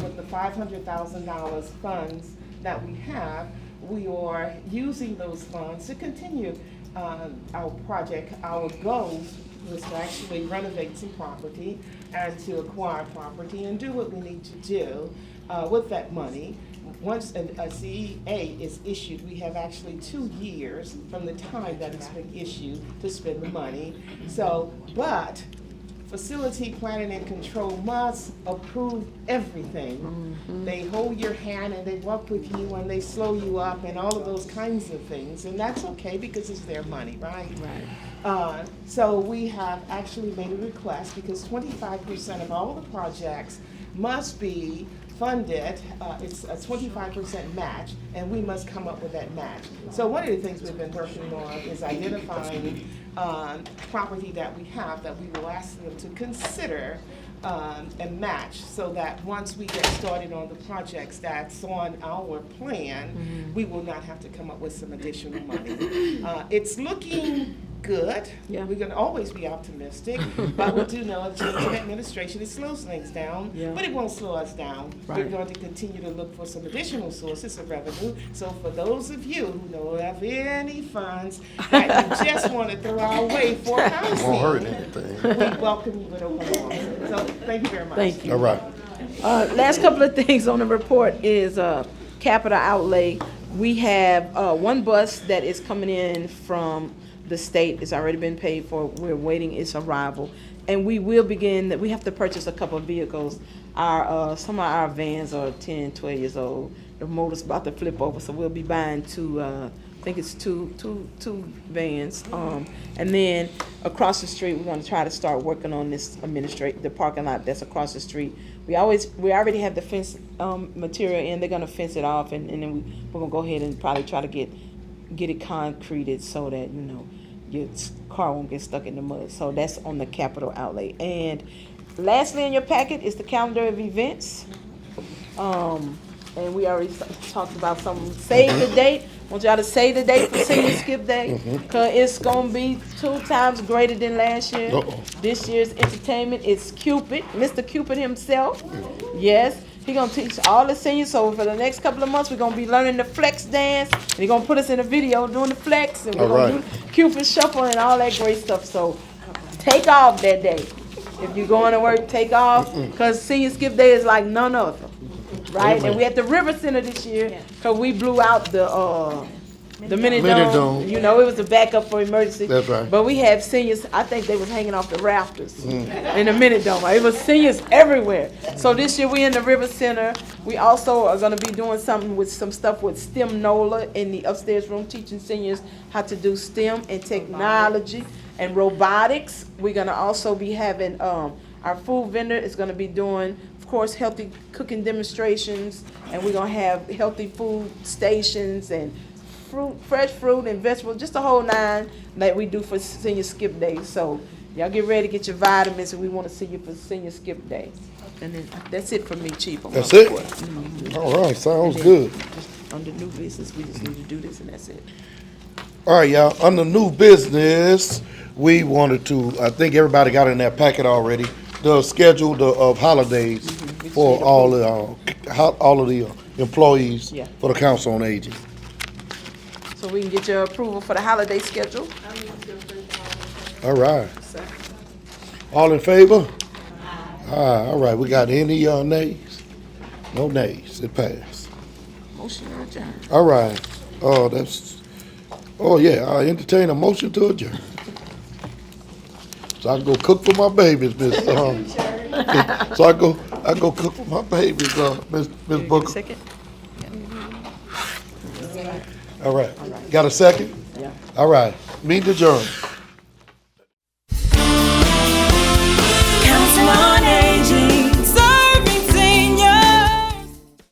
with the $500,000 funds that we have, we are using those funds to continue our project. Our goal was to actually renovate some property and to acquire property and do what we need to do with that money. Once a CEA is issued, we have actually 2 years from the time that it's been issued to spend the money. So, but facility planning and control must approve everything. They hold your hand and they walk with you and they slow you up and all of those kinds of things. And that's okay because it's their money, right? Right. So we have actually made a request because 25% of all the projects must be funded, it's a 25% match, and we must come up with that match. So one of the things we've been working on is identifying property that we have that we will ask them to consider and match, so that once we get started on the projects that's on our plan, we will not have to come up with some additional money. It's looking good. Yeah. We're gonna always be optimistic, but we do know a change in administration, it slows things down, Yeah. but it won't slow us down. We're Right. going to continue to look for some additional sources of revenue. So for those of you who know of any funds that you just wanna throw our way for Won't hurt housing, anything. we welcome you with open arms. So thank you very much. Thank you. All right. Last couple of things on the report is capital outlay. We have one bus that is coming in from the state. It's already been paid for. We're waiting its arrival. And we will begin, we have to purchase a couple of vehicles. Some of our vans are 10, 12 years old. The motor's about to flip over, so we'll be buying two, I think it's two vans. And then across the street, we're gonna try to start working on this the parking lot that's across the street. We already have the fence material in. They're gonna fence it off, and then we're gonna go ahead and probably try to get it concreted so that, you know, your car won't get stuck in the mud. So that's on the capital outlay. And lastly in your packet is the calendar of events. And we already talked about some. Save the date. I want y'all to save the date for Senior Skip Day, because it's going to be 2 times greater than last year. Uh-oh. This year's entertainment is Cupid, Mr. Cupid himself. Yes. He's going to teach all the seniors. So for the next couple of months, we're going to be learning the flex dance. And he's going to put us in a video doing the flex. And we're going to do Cupid shuffle and all that great stuff. So take off that day. If you're going to work, take off. Because Senior Skip Day is like none other. Right? And we at the River Center this year because we blew out the mini dome. You know, it was a backup for emergency. That's right. But we had seniors, I think they was hanging off the rafters in the mini dome. It was seniors everywhere. So this year we in the River Center. We also are gonna be doing something with some stuff with STEM NOLA in the upstairs room, teaching seniors how to do STEM and technology and robotics. We're gonna also be having, our food vendor is gonna be doing, of course, healthy cooking demonstrations, and we're gonna have healthy food stations and fresh fruit and vegetables, just the whole 9 like we do for Senior Skip Day. So y'all get ready to get your vitamins, and we want to see you for Senior Skip Day. And then that's it for me, Chief. That's it? All right, sounds good. under new business, we just need to do this and that's it. All right, y'all, under new business, we wanted to, I think everybody got in their packet already, the schedule of holidays for all of the employees Yeah. for the Council on Aging. So we can get your approval for the holiday schedule? All right. All in favor? All right, we got any nays? No nays, it passed. Motion to adjourn. All right, I entertain a motion to adjourn. So I can go cook for my babies, Miss, so I go cook for my babies, Miss Booker. Second? All right, got a second? Yeah. All right, meeting adjourned.